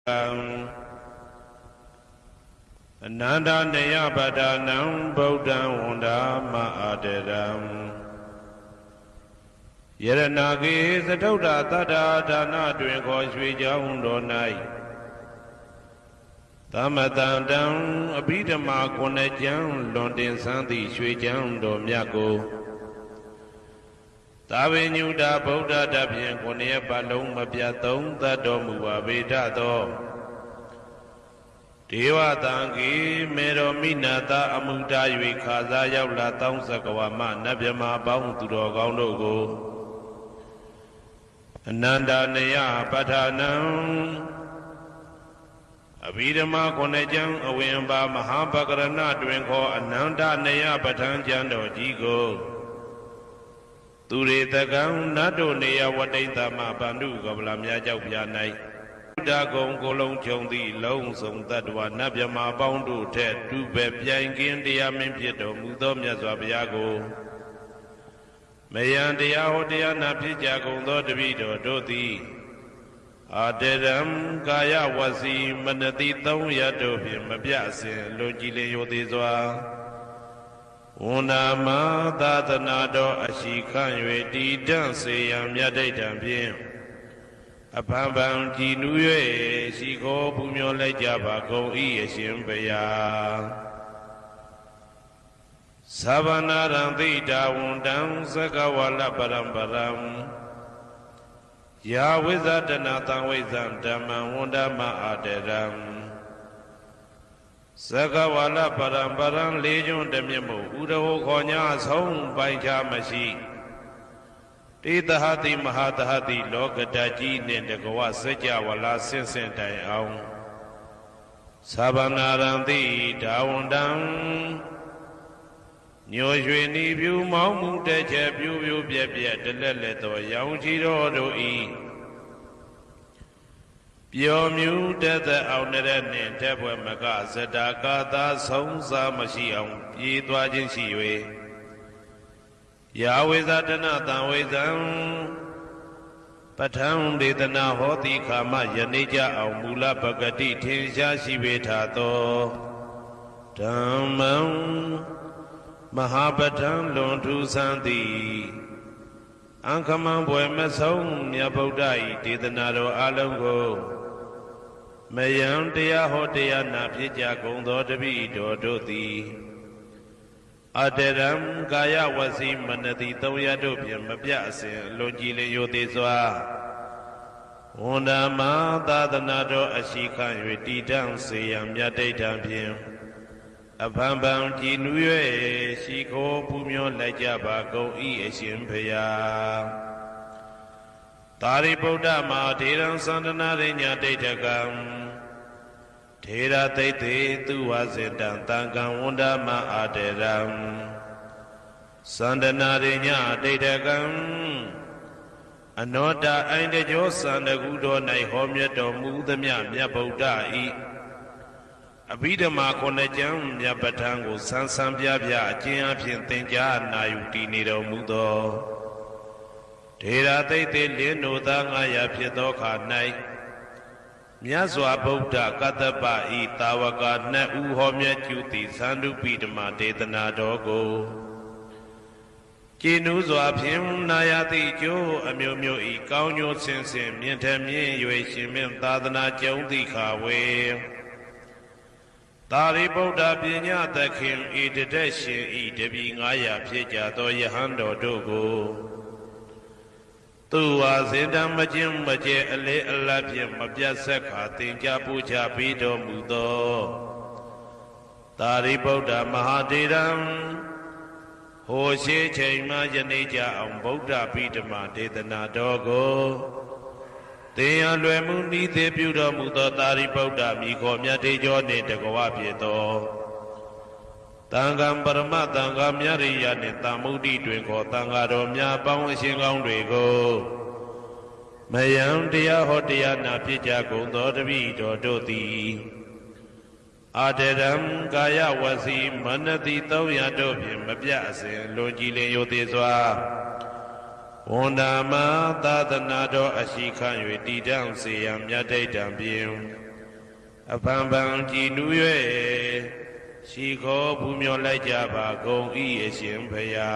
Ananda Naya Padanam Bodhan Wanda Ma'aderam Yeranagi Zatota Tada Dana Drinko Swija Undonai Tamatandam Abidama Konejam London Santi Swija Undomyako Tavenyuda Bodha Dabian Konya Palom Mabiatom Tadomuwa Vedato Deva Tangi Mero Minata Amuda Yukhaza Yaula Tong Sakawama Nabyama Baum Turo Gaunogo Ananda Naya Patanam Abidama Konejam Awemba Mahapakarana Drinko Ananda Naya Patan Jando Jigo Ture Tagam Nado Nea Wadeta Ma Bandu Gablamya Jaupianai Dagong Golong Chondi Long Song Tadwa Nabyama Boundu Ted Dube Piangin Dia Mimpieto Mudom Yazabiago Mayan Dia Hodia Napijago Dodavito Doti Aderam Gaya Wasi Manati Tong Yadobi Mabiasin Logile Yodizwa Unama Datanado Ashikan Yeti Dance Yam Yadaitan Pim Apambam Jinuye Siko Pumyo Lejaba Go Shimpaya Savana Randita Wundam Sakawala Parambaram Yawizatana Wizam Dama Wundama Aderam Sakawala Parambaram Legion Demimu Udo Konya Song Baija Mashi Tidahati Mahatahati Lokadaji Nendagawa Seja Wala Sensentai Aung Sabanarandi Dawundam Nyoshweni View Mamu Deja View Bia Deleleto Yaujiro Doi Piomu Deta Auneren Tabwa Maga Sedakata Songsa Mashiam Yidwajin Shiwe Yawizatana Tawizam Patam Vedana Hoti Kama Yanija Aumula Bagati Tinsha Shivetato Dhammam Mahapatam Lontu Santi Ankamam Boemasong Yabodai Tidanaro Alango Mayam Dea Hotea Napija Gondo Dabi Dodoti Aderam Gaya Wasi Manati Toyadopiam Mabiasin Logile Yodizwa Undama Dadanado Ashikan Yetidan Sayam Yadaitan Pim Apambam Jinuye Shiko Pumyo Lajaba Go Shimpaya Tari Bodha Ma Tiran Sandana Rinya Datagam Tera Tate Tuwazidan Tangan Wundama Aderam Sandanarinya Datagam Anoda Aindejo Sandagudo Nai Homyato Mudamya Myabodha Abidama Konejam Yabatango Sansambia Jian Pintenja Nayuti Nido Mudo Tera Tate Lino Dangaya Piedoka Nai Myazwa Bodha Katapa Tawaka Na Uhomya Juti Sandu Pidama Detana Dogo Jinuzwa Pim Nayati Jo Amyomyo Kaunyo Sensim Yentamye Yueshimim Tadana Jondi Kawe Tari Bodha Pinya Takim Idedeshi Debi Ngaya Pieja Do Yahando Dogo Tuwa Zindam Majim Maje Ale Alapim Mabjasaka Tinja Puja Pido Mudo Tari Bodha Mahadiram Hoshe Chaima Janija Am Bodha Pidama Detana Dogo Teya Lwemuni Te Budo Mudo Tari Bodha Miko Myate Jone Dagawa Pieto Tangam Parama Tangam Yariya Netamudi Twinko Tangaro Mya Pang Shingang Dwego Mayam Dia Hotia Napija Gondo Davido Doti Aderam Gaya Wasi Manati Toya Dobi Mabiasin Logile Yodizwa Undama Dadanado Ashikan Yedidam Siam Yadaitam Bim အပန်ပန်ကြည်နူး၍ရှိခေါ်ပူမျောလိုက်ကြပါကုန်ဤအရှင်ဖရာ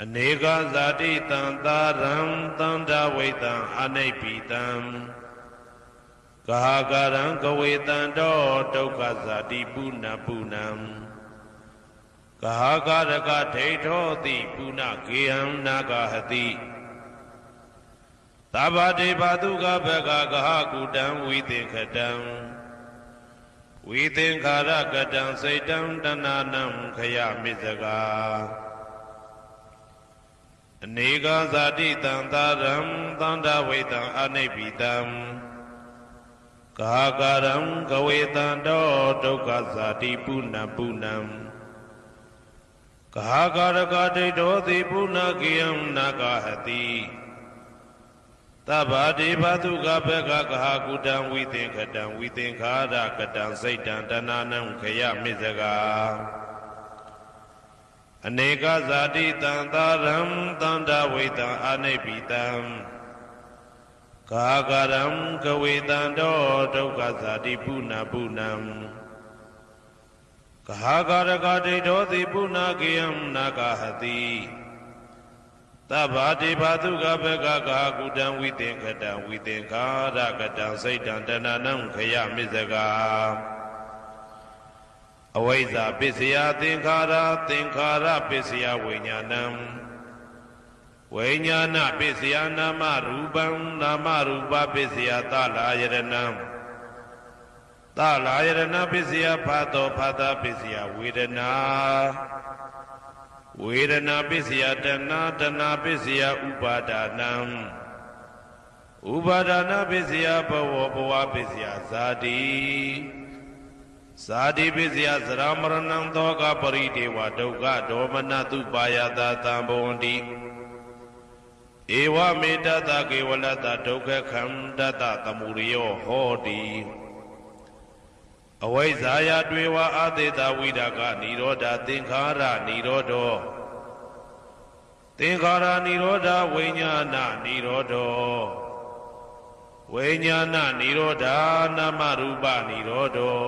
အနေကဇာတိတံသာရံတန္တဝိတံအနိပိတံဂဟာကာရံကဝေတံတောဒုက္ခဇာတိပုဏ္ဏပုဏ္ဏံဂဟာကာရကဒိဋ္ဌောတိပုဏ္ဏကေယံနာဂဟတိသဗ္ဗတေဘသုကဘဂဂဟကုတံဝိသင်္ခတံဝိသင်္ခာရကတံစိတ်တံတဏနံခယမိစကာအနေကဇာတိတံသာရံသန္တာဝိတံအနိပိတံဂဟာကာရံကဝေတံတောဒုက္ခဇာတိပုဏ္ဏပုဏ္ဏံဂဟာကာရကဒိဋ္ဌောတိပုဏ္ဏကေယံနာဂဟတိသဗ္ဗတေဘသုကဘဂဂဟာကုတံဝိသင်္ခတံဝိသင်္ခာရကတံစိတ်တံတဏနံခယမိစကာအနေကဇာတိတံသာရံသန္တာဝိတံအနိပိတံဂဟာကာရံကဝေတံတောဒုက္ခဇာတိပုဏ္ဏပုဏ္ဏံဂဟာကာရကဒိဋ္ဌောတိပုဏ္ဏကေယံနာဂဟတိသဗ္ဗတေဘသုကဘဂဂဟာကုတံဝိသင်္ခတံဝိသင်္ခာရကတံစိတ်တံတဏနံခယမိစကာအဝိဇ္ဇာပစ္စယသင်္ခါရသင်္ခါရပစ္စယဝိညာဏံဝိညာဏပစ္စယနာမရူပံနာမရူပပစ္စယသလာယရဏံသလာယရဏပစ္စယဖတ်သောဖတ်တာပစ္စယဝေဒနာဝေဒနာပစ္စယတဏတဏပစ္စယဥပါဒနံဥပါဒနာပစ္စယဘဝဘဝပစ္စယဇာတိဇာတိပစ္စယသရမရဏံသောကပရိဒေဝဒုက္ခဒေါမနတုပါယတာသံဘဝန္တိဧဝမေတ္တကေဝလတ္တဒုက္ခခန္တတသမုရိယောဟောတိအဝိဇ္ဇာယတွေဝအာသေတဝိဒကနိရောဓသင်္ခါရနိရောဓောသင်္ခါရနိရောဓဝိညာဏနိရောဓောဝိညာဏနိရောဓနာမရူပနိရောဓော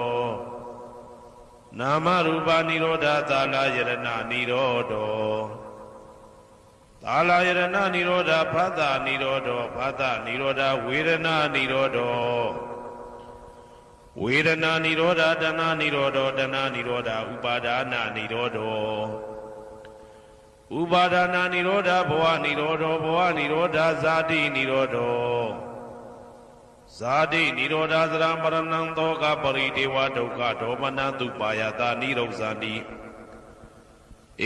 နာမရူပနိရောဓသာလယရဏနိရောဓောသာလယရဏနိရောဓဖသနိရောဓောဖသနိရောဓဝေဒနာနိရောဓောဝေဒနာနိရောဓတဏနိရောဓတဏနိရောဓဥပါဒနာနိရောဓဥပါဒနာနိရောဓဘဝနိရောဓဘဝနိရောဓဇာတိနိရောဓဇာတိနိရောဓသရမရဏံသောကပရိဒေဝဒုက္ခဒေါမနတုပါယတာနိရောဇာတိ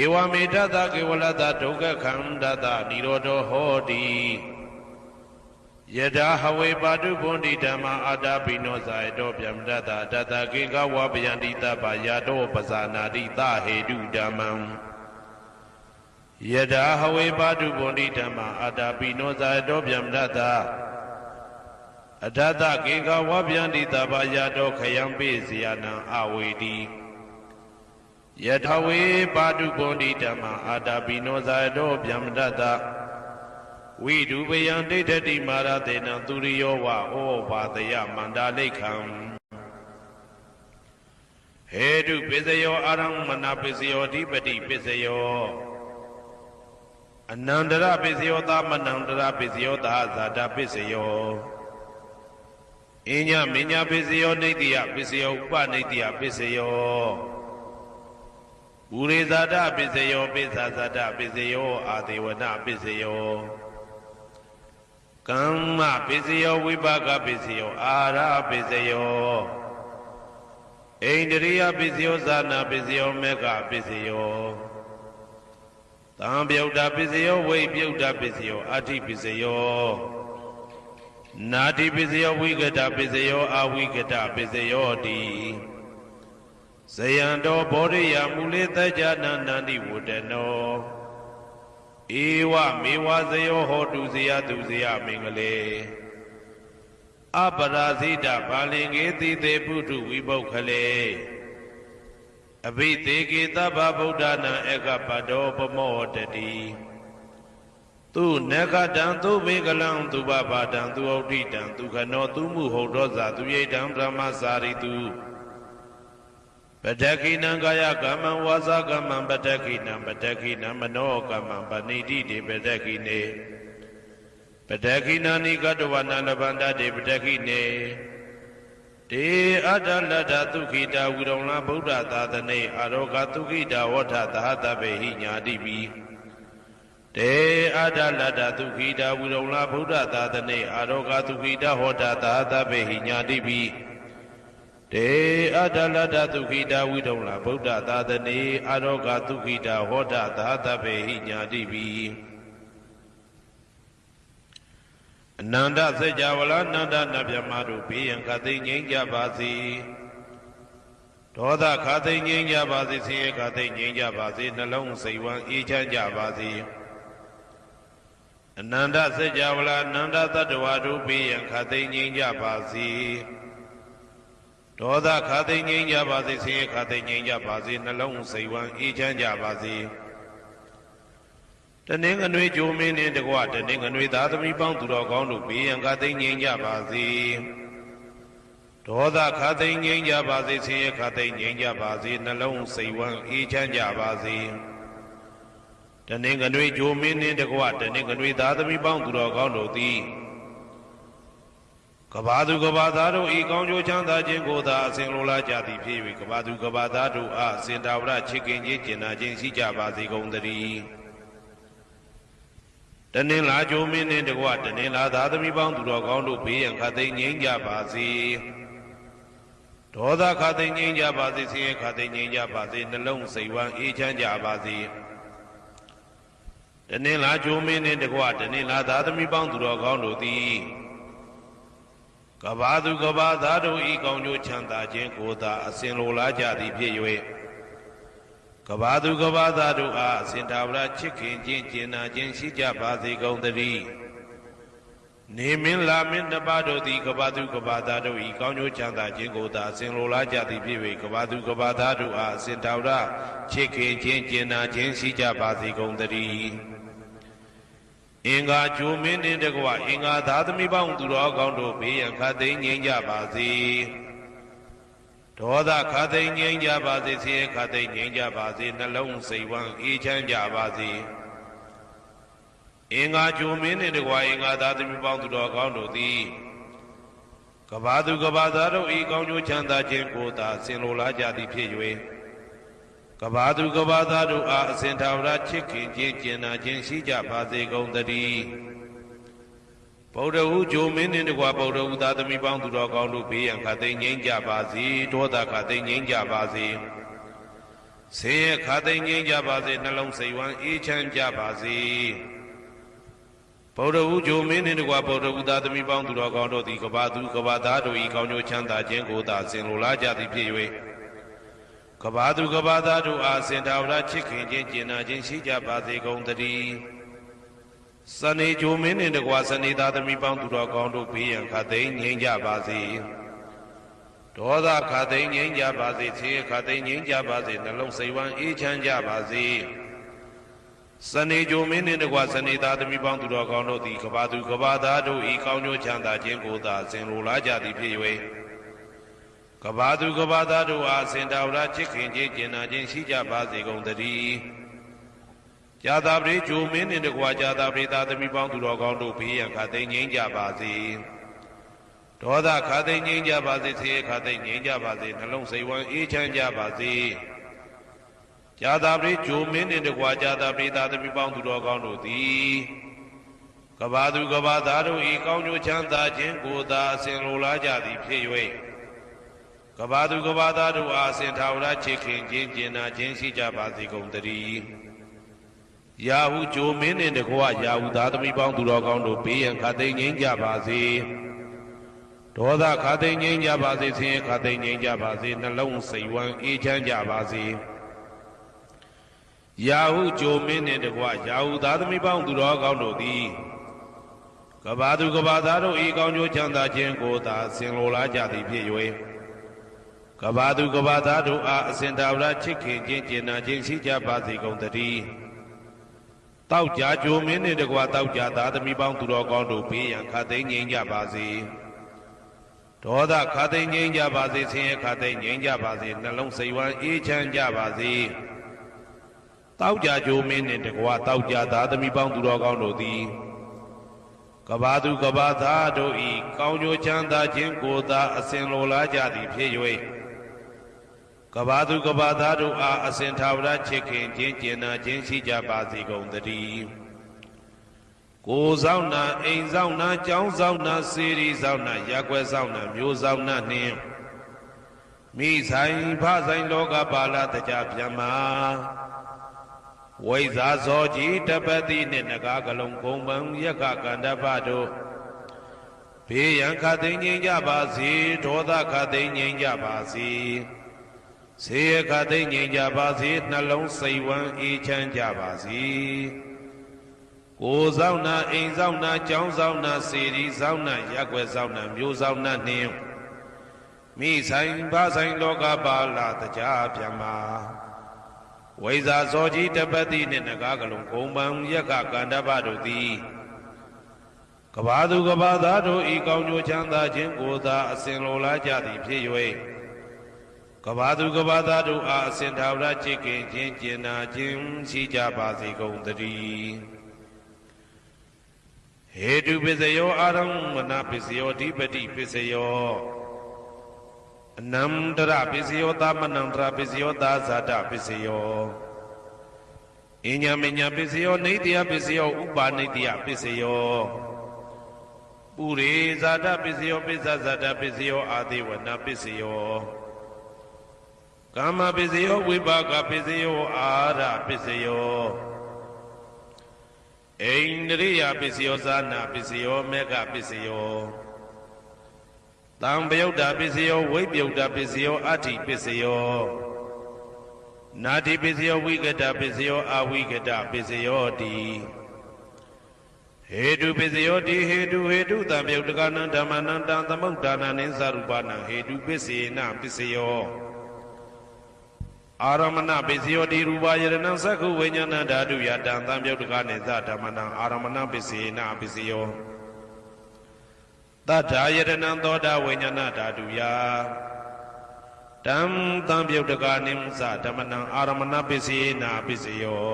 ဧဝမေတ္တကေဝလတ္တဒုက္ခခန္တတနိရောဓဟောတိယထာဟဝေပါတုဘုန်တိဓမ္မာအာတာပိနောဇာယတောဗျမတတတတကေကဝပယန္တိတပယာတောပဇာနာတိသဟေတုဓမ္မံယထာဟဝေပါတုဘုန်တိဓမ္မာအာတာပိနောဇာယတောဗျမတတအထတကေကဝပယန္တိတပယာတောခယံပိစီယနံအဝေတိယထာဝေပါတုဘုန်တိဓမ္မာအာတာပိနောဇာယတောဗျမတတဝိဒုပယံဒိဋ္ဌတိမာရတေနံသူရိယောဝဩဘာတယမန္တာလိခံဟေတုပစ္စယောအာရမဏပစ္စယောဓိပတိပစ္စယောအနန္တရပစ္စယောသမနန္တရပစ္စယောသာဇာတပစ္စယောအညမညပစ္စယောနေတိယပစ္စယောဥပနေတိယပစ္စယောဥရေဇာတပစ္စယောပိစ္ဆာဇာတပစ္စယောအာဒေဝနပစ္စယောကမ္မပစ္စယောဝိပါကပစ္စယောအာရပစ္စယောဣန္ဒရိယပစ္စယောဇာနာပစ္စယောမေဃပစ္စယောသံပြုတ်တာပစ္စယောဝိပြုတ်တာပစ္စယောအာတိပစ္စယောနာတိပစ္စယောဝိကတပစ္စယောအဝိကတပစ္စယောတိဇယံတောဘောရိယမူလေတကြနန္တန္တိဝတ္တနောဧဝမေဝဇယောဟောတုဇယတုဇယမင်္ဂလေအပရာဇိတဘာလင်္ကေတိတေပုထုဝိပုခ္ခလေအဘိသေကေသဗ္ဗဗုဒ္ဓနာဧကပတောပမောတတိ သူနေကတံသူဘေကလံသူဘဘာတံသူဩဋ္ဌိတံသူခနောသူမှုဟုတ်တော်ဇာသူရိတံဗြဟ္မစာရိတုပတ္တခိနံကာယကမ္မံဝါစာကမ္မံပတ္တခိနံပတ္တခိနံမနောကမ္မံပဏိတိတေပတ္တခိနေပတ္တခိနာနိကတဝနန္တဗန္တတေပတ္တခိနေတေအတ္တလတ္ထသုခိတာဝိရုံလဗုဒ္ဓသာသနေအာရောဂသုခိတာဝဋ္ဌသဟတဗေဟိညာတိပိတေအတ္တလတ္ထသုခိတာဝိရုံလဗုဒ္ဓသာသနေအာရောဂသုခိတာဟောတာသဟတဗေဟိညာတိပိတေအတ္တလတ္ထသုခိတာဝိရုံလဗုဒ္ဓသာသနေအာရောဂသုခိတာဟောတာသဟတဗေဟိညာတိပိအနန္တစေကြဝဠာနန္ဒနဗျမတို့ဘေးရန်ခသိငြိမ်းကြပါစေဒေါသခသိငြိမ်းကြပါစေဆင်းရဲခသိငြိမ်းကြပါစေနှလုံးစိတ်ဝမ်းအေးချမ်းကြပါစေအနန္တစေကြဝဠာနန္ဒတတ္တဝါတို့ဘေးရန်ခသိငြိမ်းကြပါစေဒေါသခသိငြိမ်းကြပါစေဆင်းရဲခသိငြိမ်းကြပါစေနှလုံးစိတ်ဝမ်းအေးချမ်းကြပါစေတနင်္ဂနွေကြိုမင်းနှင့်တကွတနင်္ဂနွေသားသမီးပေါင်းသူတော်ကောင်းတို့ဘေးရန်ခသိငြိမ်းကြပါစေဒေါသခသိငြိမ်းကြပါစေဆင်းရဲခသိငြိမ်းကြပါစေနှလုံးစိတ်ဝမ်းအေးချမ်းကြပါစေတနင်္ဂနွေကြိုမင်းနှင့်တကွတနင်္ဂနွေသားသမီးပေါင်းသူတော်ကောင်းတို့သည်ကဘာသူကဘာသားတို့ဤကောင်းကျိုးချမ်းသာခြင်းကိုသာအစဉ်လိုလားကြသည်ဖြစ်၍ကဘာသူကဘာသားတို့အားစင်တာဝရချစ်ခင်ခြင်းကျင်နာခြင်းရှိကြပါစေကုန်သတည်းတနင်္လာကြိုမင်းနှင့်တကွတနင်္လာသားသမီးပေါင်းသူတော်ကောင်းတို့ဘေးရန်ခသိငြိမ်းကြပါစေဒေါသခသိငြိမ်းကြပါစေဆင်းရဲခသိငြိမ်းကြပါစေနှလုံးစိတ်ဝမ်းအေးချမ်းကြပါစေတနင်္လာကြိုမင်းနှင့်တကွတနင်္လာသားသမီးပေါင်းသူတော်ကောင်းတို့သည်ကဘာသူကဘာသားတို့ဤကောင်းကျိုးချမ်းသာခြင်းကိုသာအစဉ်လိုလားကြသည်ဖြစ်၍ကဘာသူကဘာသားတို့အားအစဉ်သာဝရချစ်ခင်ခြင်းကျင်နာခြင်းရှိကြပါစေကုန်သတည်းနေမင်းလာမင်းတပါတို့သည်ကဘာသူကဘာသားတို့ဤကောင်းကျိုးချမ်းသာခြင်းကိုသာအစဉ်လိုလားကြသည်ဖြစ်၍ကဘာသူကဘာသားတို့အားအစဉ်သာဝရချစ်ခင်ခြင်းကျင်နာခြင်းရှိကြပါစေကုန်သတည်းအင်္ဂါကြိုမင်းနှင့်တကွအင်္ဂါသားသမီးပေါင်းသူတော်ကောင်းတို့ဘေးရန်ခသိငြိမ်းကြပါစေဒေါသခသိငြိမ်းကြပါစေဆင်းရဲခသိငြိမ်းကြပါစေနှလုံးစိတ်ဝမ်းအေးချမ်းကြပါစေအင်္ဂါကြိုမင်းနှင့်တကွအင်္ဂါသားသမီးပေါင်းသူတော်ကောင်းတို့သည်ကဘာသူကဘာသားတို့ဤကောင်းကျိုးချမ်းသာခြင်းကိုသာဆင်လိုလားကြသည်ဖြစ်၍ကဘာသူကဘာသားတို့အားအစဉ်သာဝရချစ်ခင်ခြင်းကျင်နာခြင်းရှိကြပါစေကုန်သတည်းဗုဒ္ဓဟူဂျိုမင်းနှင့်တကွဗုဒ္ဓဟူသားသမီးပေါင်းသူတော်ကောင်းတို့ဘေးရန်ခသိငြိမ်းကြပါစေဒေါသခသိငြိမ်းကြပါစေဆင်းရဲခသိငြိမ်းကြပါစေနှလုံးစိတ်ဝမ်းအေးချမ်းကြပါစေဗုဒ္ဓဟူဂျိုမင်းနှင့်တကွဗုဒ္ဓဟူသားသမီးပေါင်းသူတော်ကောင်းတို့သည်ကဘာသူကဘာသားတို့ဤကောင်းကျိုးချမ်းသာခြင်းကိုသာဆင်လိုလားကြသည်ဖြစ်၍ကဘာသူကဘာသားတို့အားစင်တာဝရချစ်ခင်ခြင်းကျင်နာခြင်းရှိကြပါစေကုန်သတည်းစနေကြိုမင်းနှင့်တကွစနေသားသမီးပေါင်းသူတော်ကောင်းတို့ဘေးရန်ခသိငြိမ်းကြပါစေဒေါသခသိငြိမ်းကြပါစေဆင်းရဲခသိငြိမ်းကြပါစေနှလုံးစိတ်ဝမ်းအေးချမ်းကြပါစေစနေကြိုမင်းနှင့်တကွစနေသားသမီးပေါင်းသူတော်ကောင်းတို့သည်ကဘာသူကဘာသားတို့ဤကောင်းကျိုးချမ်းသာခြင်းကိုသာဆင်လိုလားကြသည်ဖြစ်၍ကဘာသူကဘာသားတို့အားစင်တာဝရချစ်ခင်ခြင်းကျင်နာခြင်းရှိကြပါစေကုန်သတည်းဇာတာပရိဂျိုမင်းနှင့်တကွာဇာတာပရိသားသမီးပေါင်းသူတော်ကောင်းတို့ဘေးရန်ခသိငြိမ်းကြပါစေဒေါသခသိငြိမ်းကြပါစေဆင်းရဲခသိငြိမ်းကြပါစေနှလုံးစိတ်ဝမ်းအေးချမ်းကြပါစေဇာတာပရိဂျိုမင်းနှင့်တကွာဇာတာပရိသားသမီးပေါင်းသူတော်ကောင်းတို့သည်ကဘာသူကဘာသားတို့ဤကောင်းကျိုးချမ်းသာခြင်းကိုသာအစဉ်လိုလားကြသည်ဖြစ်၍ကဘာသူကဘာသားတို့အားစင်ထာဝရချစ်ခင်ခြင်းကျင်နာခြင်းရှိကြပါစေကုန်သတည်းယာဟုဂျိုမင်းနှင့်တကွယာဟုသားသမီးပေါင်းသူတော်ကောင်းတို့ဘေးရန်ခသိငြိမ်းကြပါစေဒေါသခသိငြိမ်းကြပါစေဆင်းရဲခသိငြိမ်းကြပါစေနှလုံးစိတ်ဝမ်းအေးချမ်းကြပါစေယာဟုဂျိုမင်းနှင့်တကွယာဟုသားသမီးပေါင်းသူတော်ကောင်းတို့သည်ကဘာသူကဘာသားတို့ဤကောင်းကျိုးချမ်းသာခြင်းကိုသာဆင်လိုလားကြသည်ဖြစ်၍ကဘာသူကဘာသားတို့အားအစဉ်သာဝရချစ်ခင်ခြင်းကျင်နာခြင်းရှိကြပါစေကုန်သတည်းတ တောက်ကြကြိုမင်းနှင့်တကွာတောက်ကြသာသမီပေါင်းသူတော်ကောင်းတို့ဘေးရန်ခတ်သိမ်းငြိမ်းကြပါစေဒေါသခတ်သိမ်းငြိမ်းကြပါစေဆင်းရဲခတ်သိမ်းငြိမ်းကြပါစေနှလုံးစိတ်ဝမ်းအေးချမ်းကြပါစေတောက်ကြကြိုမင်းနှင့်တကွာတောက်ကြသာသမီပေါင်းသူတော်ကောင်းတို့သည်ကဘာသူကဘာသားတို့ဤကောင်းကျိုးချမ်းသာခြင်းကိုသာအစဉ်လိုလားကြသည်ဖြစ်၍ကဘာသူကဘာသားတို့အားအစဉ်ထာဝရချစ်ခင်ခြင်းကျင်နာခြင်းရှိကြပါစေကုန်သတည်းကိုယ်ဆောင်နာအိမ်ဆောင်နာကျောင်းဆောင်နာစေရီဆောင်နာရက်ွယ်ဆောင်နာမျိုးဆောင်နာနှင့်မိဆိုင်ဖဆိုင်လောကပါဠတကြဗျမဝိဇာဇောကြီးတပတိနှင့်နဂါကလုံးကုံပံယက္ခကန္တပတို့ဘေးရန်ခတ်သိမ်းငြိမ်းကြပါစေဒေါသခတ်သိမ်းငြိမ်းကြပါစေဆေးရခတ်သိမ်းငြိမ်းကြပါစေနှလုံးစိတ်ဝမ်းအေးချမ်းကြပါစေကိုယ်ဆောင်နာအိမ်ဆောင်နာကျောင်းဆောင်နာစေရီဆောင်နာရက်ွယ်ဆောင်နာမျိုးဆောင်နာနှင့်မိဆိုင်ဖဆိုင်လောကပါဠတကြဗျမဝိဇာဇောကြီးတပတိနှင့်နဂါကလုံးဂုံပံယက္ခကန္တပတို့သည်ကဘာသူကဘာသားတို့ဤကောင်းကျိုးချမ်းသာခြင်းကိုသာအစဉ်လိုလားကြသည်ဖြစ်၍ကဘာသူကဘာသားတို့အားအစဉ်ထာဝရချစ်ခင်ခြင်းကျင်နာခြင်းရှိကြပါစေကုန်သတည်းဟေတုပစ္စယောအာရမဏပစ္စယောဓိပတိပစ္စယောအနန္တရပစ္စယောသမနန္တရပစ္စယောသာဇာတပစ္စယောအညမညပစ္စယောနေတယပစ္စယောဥပါနေတယပစ္စယောပုရိဇာတပစ္စယောပိစ္ဆဇာတပစ္စယောအာသေဝနာပစ္စယောကာမပစ္စယောဝိပါကပစ္စယောအာရပစ္စယောအိန္ဒြိယပစ္စယောဇာနာပစ္စယောမေဃပစ္စယောတံပယုတ်တာပစ္စယောဝိပယုတ်တာပစ္စယောအဋ္ဌိပစ္စယောနာတိပစ္စယောဝိကတပစ္စယောအဝိကတပစ္စယောတိဟေတုပစ္စယောတိဟေတုတံပယုတ်တကနံဓမ္မနံတံသမုဒ္ဒါနံနိသရူပနံဟေတုပစ္စေနပစ္စယောအာရမဏပစ္စယောတိရူပယရဏံသက္ခုဝိညာဏဓာတုယတံသံပယုတ်တကနိသဓမ္မနံအာရမဏပစ္စေနပစ္စယောတထာယရဏံသောတာဝိညာဏဓာတုယတံသံပယုတ်တကနိသဓမ္မနံအာရမဏပစ္စေနပစ္စယော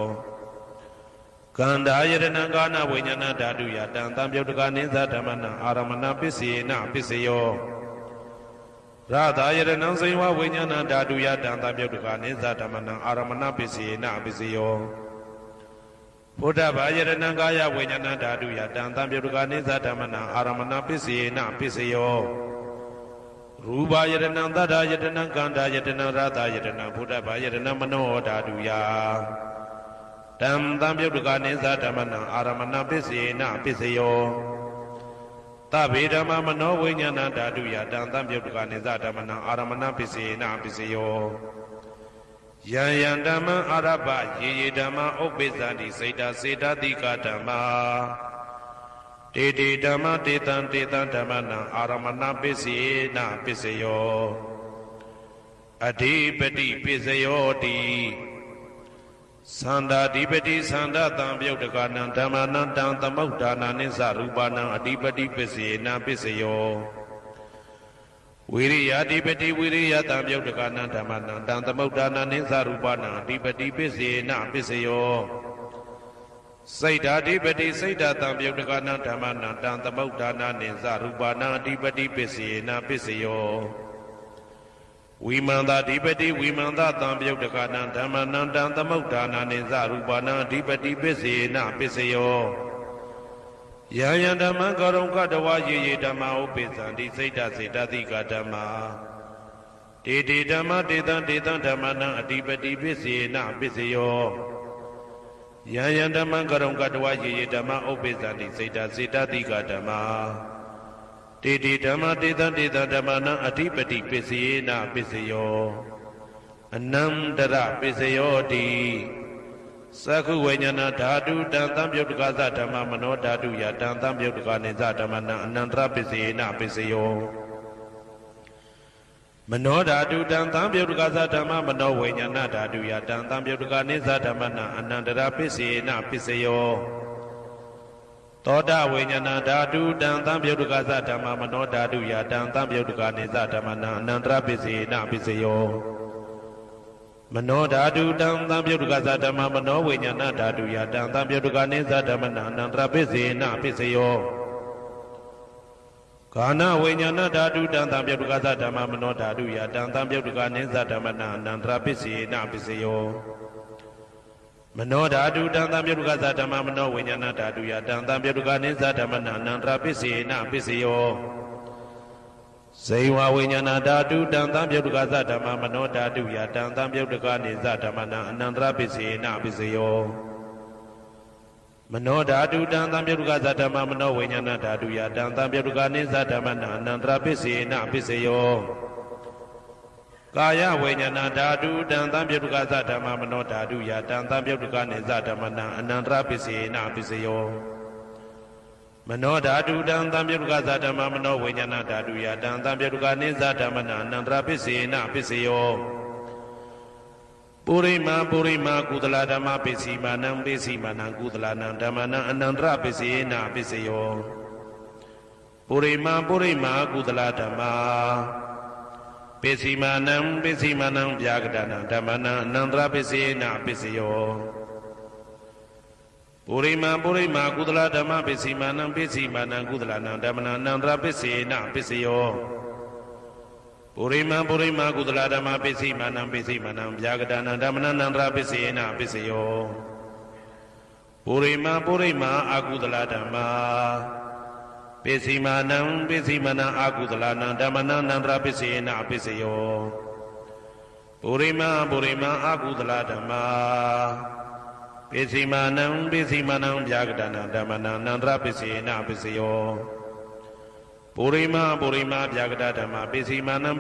ကန္ဓာယရဏံကာနဝိညာဏဓာတုယတံသံပယုတ်တကနိသဓမ္မနံအာရမဏပစ္စေနပစ္စယောရသာယရဏံစေဝဝိညာဏဓာတုယတံသံပယုတ်တကနိသဓမ္မနံအာရမဏပစ္စေနပစ္စယောဘုဒ္ဓဘာယရဏံကာယဝိညာဏဓာတုယတံသံပယုတ်တကနိသဓမ္မနံအာရမဏပစ္စေနပစ္စယောရူပယရဏံသတ္တယရဏံကန္ဓာယရဏံရသာယရဏံဘုဒ္ဓဘာယရဏံမနောဓာတုယတံသံပယုတ်တကနိသဓမ္မနံအာရမဏပစ္စေနပစ္စယောသဗ္ဗေဓမ္မမနောဝိညာဏဓာတုယတံသံပယုတ်တကနိသဓမ္မနံအာရမဏပစ္စေနပစ္စယောယံယံဓမ္မအာရပယေယေဓမ္မဥပ္ပိသတိစေတစေတတိကဓမ္မတေတေဓမ္မတေတံဓမ္မနံအာရမဏပစ္စေနပစ္စယောအဓိပတိပစ္စယောတိသန္တာဓိပတိသန္တာတံပယုတ်တကနံဓမ္မနံတံသမုဒ္ဒါနာနိသရူပနံအဓိပတိပစ္စေနပစ္စယောဝိရိယဓိပတိဝိရိယတံပယုတ်တကနံဓမ္မနံတံသမုဒ္ဒါနာနိသရူပနံအဓိပတိပစ္စေနပစ္စယောစိတ်ဓာဓိပတိစိတ်ဓာတံပယုတ်တကနံဓမ္မနံတံသမုဒ္ဒါနာနိသရူပနံအဓိပတိပစ္စေနပစ္စယောဝိမန္တဓိပတိဝိမန္တတံပယုတ်တကနံဓမ္မနံတံသမုဒ္ဒါနာနိသရူပနံအဓိပတိပစ္စေနပစ္စယောယံယံဓမ္မကရုံကတဝယေယေဓမ္မဥပိသံတိစိတ်ဓာစေတသိကဓမ္မာတေတေဓမ္မတေတံဓမ္မနံအဓိပတိပစ္စေနပစ္စယောယံယံဓမ္မကရုံကတဝယေယေဓမ္မဥပိသံတိစိတ်ဓာစေတသိကဓမ္မာတေတေဓမ္မတေတံဓမ္မနံအဓိပတိပစ္စေနပစ္စယောအနန္တရပစ္စယောတိသက္ခုဝိညာဏဓာတုတံသံပယုတ်တကသဓမ္မမနောဓာတုယတံသံပယုတ်တကနိသဓမ္မနံအနန္တရပစ္စေနပစ္စယောဟ မနောဓာတုတံသံပြုတ်တကသဓမ္မမနောဝိညာဏဓာတုယတံသံပြုတ်တကနိသဓမ္မနအနန္တရာပစ္စေနပစ္စယောသောတဝိညာဏဓာတုတံသံပြုတ်တကသဓမ္မမနောဓာတုယတံသံပြုတ်တကနိသဓမ္မနအနန္တရာပစ္စေနပစ္စယောမနောဓာတုတံသံပြုတ်တကသဓမ္မမနောဝိညာဏဓာတုယတံသံပြုတ်တကနိသဓမ္မနအနန္တရာပစ္စေနပစ္စယောကာနဝိညာဏဓာတုတံသံပြုတ်တကသဓမ္မမနောဓာတုယတံသံပြုတ်တကနိသဓမ္မနအနန္တရာပစ္စေနပစ္စယောမနောဓာတုတံသံပြုတ်တကသဓမ္မမနောဝိညာဏဓာတုယတံသံပြုတ်တကနိသဓမ္မနအနန္တရာပစ္စေနပစ္စယောဇေဝဝိညာဏဓာတုတံသံပြုတ်တကသဓမ္မမနောဓာတုယတံသံပြုတ်တကနိသဓမ္မနအနန္တရာပစ္စေနပစ္စယောမနောဓာတုတံသံပြုတ်တကသဓမ္မမနောဝိညာဏဓာတုယတံသံပြုတ်တကနိသဓမ္မနအနန္တရာပစ္စေနပစ္စယောကာယဝိညာဏဓာတုတံသံပြုတ်တကသဓမ္မမနောဓာတုယတံသံပြုတ်တကနိသဓမ္မနအနန္တရာပစ္စေနပစ္စယောမနောဓာတုတံသံပြုတ်တကသဓမ္မမနောဝိညာဏဓာတုယတံသံပြုတ်တကနိသဓမ္မနအနန္တရာပစ္စေနပစ္စယောပုရိမာကုသလဓမ္မပစ္စည်းမာနံပစ္စည်းမာနံကုသလနံဓမ္မနံအနန္တရပစ္စေနပစ္စယောပုရိမာကုသလဓမ္မပစ္စည်းမာနံပစ္စည်းမာနံဗျာကတနံဓမ္မနံအနန္တရပစ္စေနပစ္စယောပုရိမာကုသလဓမ္မပစ္စည်းမာနံပစ္စည်းမာနံကုသလနံဓမ္မနံအနန္တရပစ္စေနပစ္စယောပုရိမာကုသလဓမ္မပစ္စည်းမာနံပစ္စည်းမာနံဗျာကတနံဓမ္မနံအနန္တရပစ္စေနပစ္စယောပုရိမာအကုသလဓမ္မပစ္စည်းမာနံပစ္စည်းမာနံအကုသလနံဓမ္မနံအနန္တရပစ္စေနပစ္စယောပုရိမာအကုသလဓမ္မပစ္စည်းမာနံဗျာကတနံဓမ္မနံအနန္တရပစ္စေနပစ္စယောပုရိမာဗျာကတဓမ္မပစ္စည်းမာနံ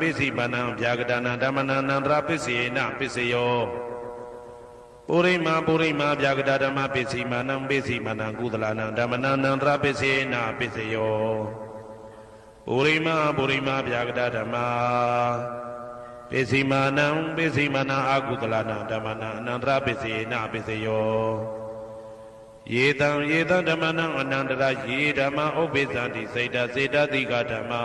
ဗျာကတနံဓမ္မနံအနန္တရပစ္စေနပစ္စယောပုရိမာဗျာကတဓမ္မပစ္စည်းမာနံကုသလနံဓမ္မနံအနန္တရပစ္စေနပစ္စယောပုရိမာဗျာကတဓမ္မပစ္စည်းမာနံအကုသလနံဓမ္မနံအနန္တရပစ္စေနပစ္စယောယေတံဓမ္မနံအနန္တရာယေဓမ္မဥပ္ပိသန္တိစေတသိကဓမ္မာ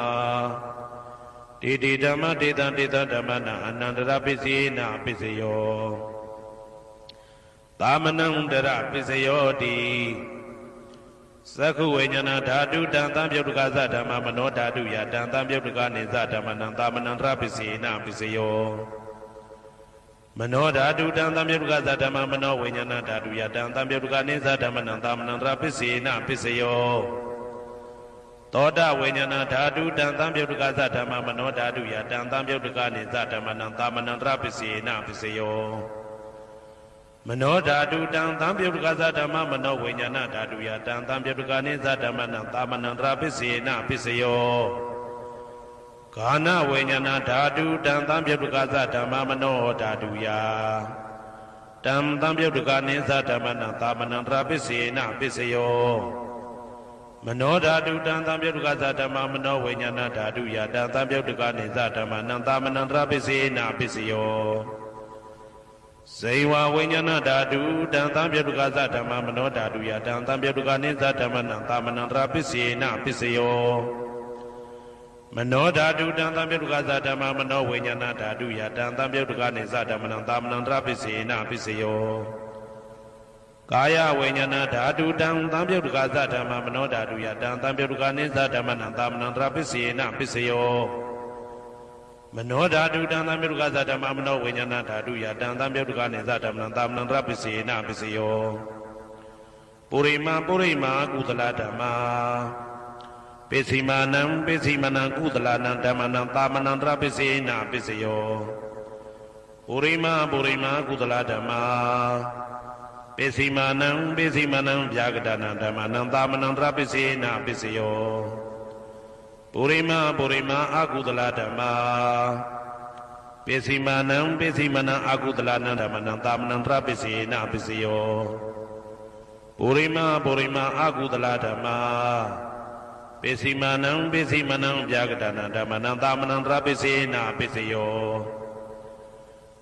တေဓမ္မတေတံဓမ္မနံအနန္တရာပစ္စေနပစ္စယောသာမနံတရပစ္စယောတိသက္ခုဝိညာဏဓာတုတံသံပြုတ်တကသဓမ္မမနောဓာတုယတံသံပြုတ်တကနိသဓမ္မနံသာမနံတရပစ္စေနပစ္စယောမနောဓာတုတံသံပြုတ်တကသဓမ္မမနောဝိညာဏဓာတုယတံသံပြုတ်တကနိသဓမ္မနံသာမနံတရပစ္စေနပစ္စယောသောတဝိညာဏဓာတုတံသံပြုတ်တကသဓမ္မမနောဓာတုယတံသံပြုတ်တကနိသဓမ္မနံသာမနံတရပစ္စေနပစ္စယောမနောဓာတုတံသံပြုတ်တကသဓမ္မမနောဝိညာဏဓာတုယတံသံပြုတ်တကနိသဓမ္မနံသာမနံတရပစ္စေနပစ္စယောကာနဝိညာဏဓာတုတံသံပြုတ်တကသဓမ္မမနောဓာတုယတံသံပြုတ်တကနိသဓမ္မနံသာမနံတရပစ္စေနပစ္စယောမနောဓာတုတံသံပြုတ်တကသဓမ္မမနောဝိညာဏဓာတုယတံသံပြုတ်တကနိသဓမ္မနံသာမနံတရပစ္စေနပစ္စယောဇေဝဝိညာဏဓာတုတံသံပြုတ်တကသဓမ္မမနောဓာတုယတံသံပြုတ်တကနိသဓမ္မနံသာမနံတရပစ္စေနပစ္စယောမနောဓာတုတံသံပြုတ်တကသဓမ္မမနောဝိညာဏဓာတုယတံသံပြုတ်တကနိသဓမ္မနံသာမနံတရပစ္စေနပစ္စယောကာယဝိညာဏဓာတုတံသံပြုတ်တကသဓမ္မမနောဓာတုယတံသံပြုတ်တကနိသဓမ္မနံသာမနံတရပစ္စေနပစ္စယောမနောဓာတုတံသံပြုတ်တကသဓမ္မမနောဝိညာဏဓာတုယတံသံပြုတ်တကနိသဓမ္မနံသာမနံတရပစ္စေနပစ္စယောပုရိမာကုသလဓမ္မာပစ္စည်းမာနံကုသလနံဓမ္မနံသာမနံတရပစ္စေနပစ္စယောပုရိမာကုသလဓမ္မာပစ္စည်းမာနံဗျာကတနံဓမ္မနံသာမနံတရပစ္စေနပစ္စယောပုရိမာအကုသလဓမ္မာပစ္စည်းမာနံအကုသလနံဓမ္မနံသာမနံတရပစ္စေနပစ္စယောပုရိမာအကုသလဓမ္မာပ ပိစီမာနံပိစီမနံဗျာကတနာဓမ္မနံသာမနံတရပိစေနာပိစယော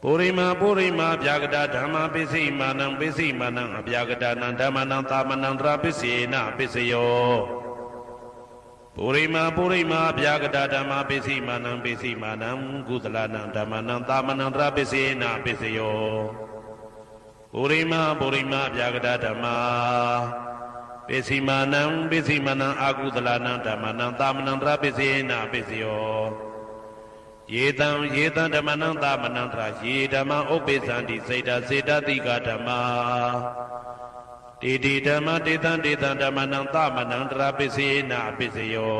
ပုရိမာဗျာကတဓမ္မပိစီမာနံပိစီမာနံအဗျာကတနာဓမ္မနံသာမနံတရပိစေနာပိစယောပုရိမာဗျာကတဓမ္မပိစီမာနံပိစီမာနံကုသလနံဓမ္မနံသာမနံတရပိစေနာပိစယောပုရိမာဗျာကတဓမ္မပိစီမာနံအာကုသလနံဓမ္မနံသာမနံတရပိစေနာပိစယောယေတံဓမ္မနံသာမနံတရယေဓမ္မဥပ္ပေသန္တိစေတတိကဓမ္မတေဓမ္မတေတံဓမ္မနံသာမနံတရပိစေနာပိစယော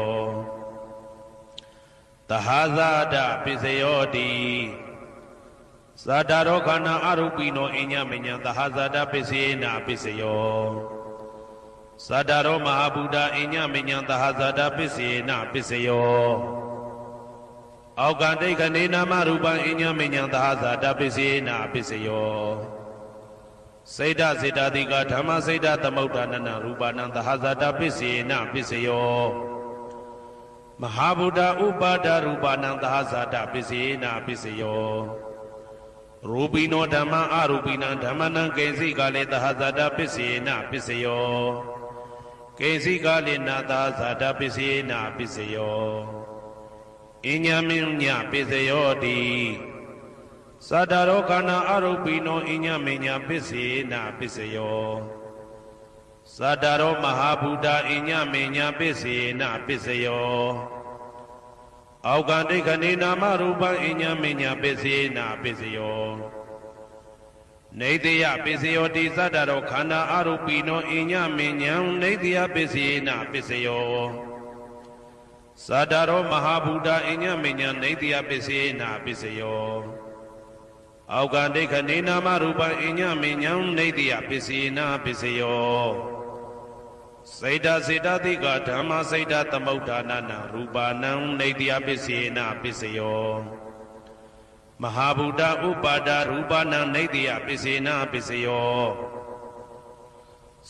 သဟဇာတပိစယောတိဇာတာရောခန္ဓာအရူပိနောအညမညံသဟဇာတပိစေနာပိစယောဇာတာရောမဟာဗုဒ္ဓအညမညံသဟဇာတပိစေနာပိစယောအောက်ကတိကနေနာမရူပံအညမညံသဟဇာတပိစေနာပိစယောစေတစေတတိကဓမ္မစေတသမုဋ္ဌာနနရူပနံသဟဇာတပိစေနာပိစယောမဟာဗုဒ္ဓဥပါဒရူပနံသဟဇာတပိစေနာပိစယောရူပိနောဓမ္မအရူပိနံဓမ္မနံကိဉ္စိကလေသဟဇာတပိစေနာပိစယောကိဉ္စိကလေနာသဟဇာတပိစေနာပိစယောအညမညပိစယောတိသတ္တရောခန္ဓာအရူပိနောအညမညပိစေနာပိစယောသတ္တရောမဟာဗုဒ္ဓအညမညပိစေနာပိစယောအောက်ကတိကနေနာမရူပံအညမညပိစေနာပိစယောနေတယပိစယောတိသတ္တရောခန္ဓာအရူပိနောအညမညံနေတယပိစေနာပိစယောသတ္တရောမဟာဗုဒ္ဓအညမညံနေတယပိစေနာပိစယောအောက်ကတိကနေနာမရူပံအညမညံနေတယပိစေနာပိစယောစေတတိကဓမ္မစေတသမုဋ္ဌာနနရူပနံနေတယပိစေနာပိစယောမဟာဗုဒ္ဓဥပါဒရူပနံနေတယပိစေနာပိစယော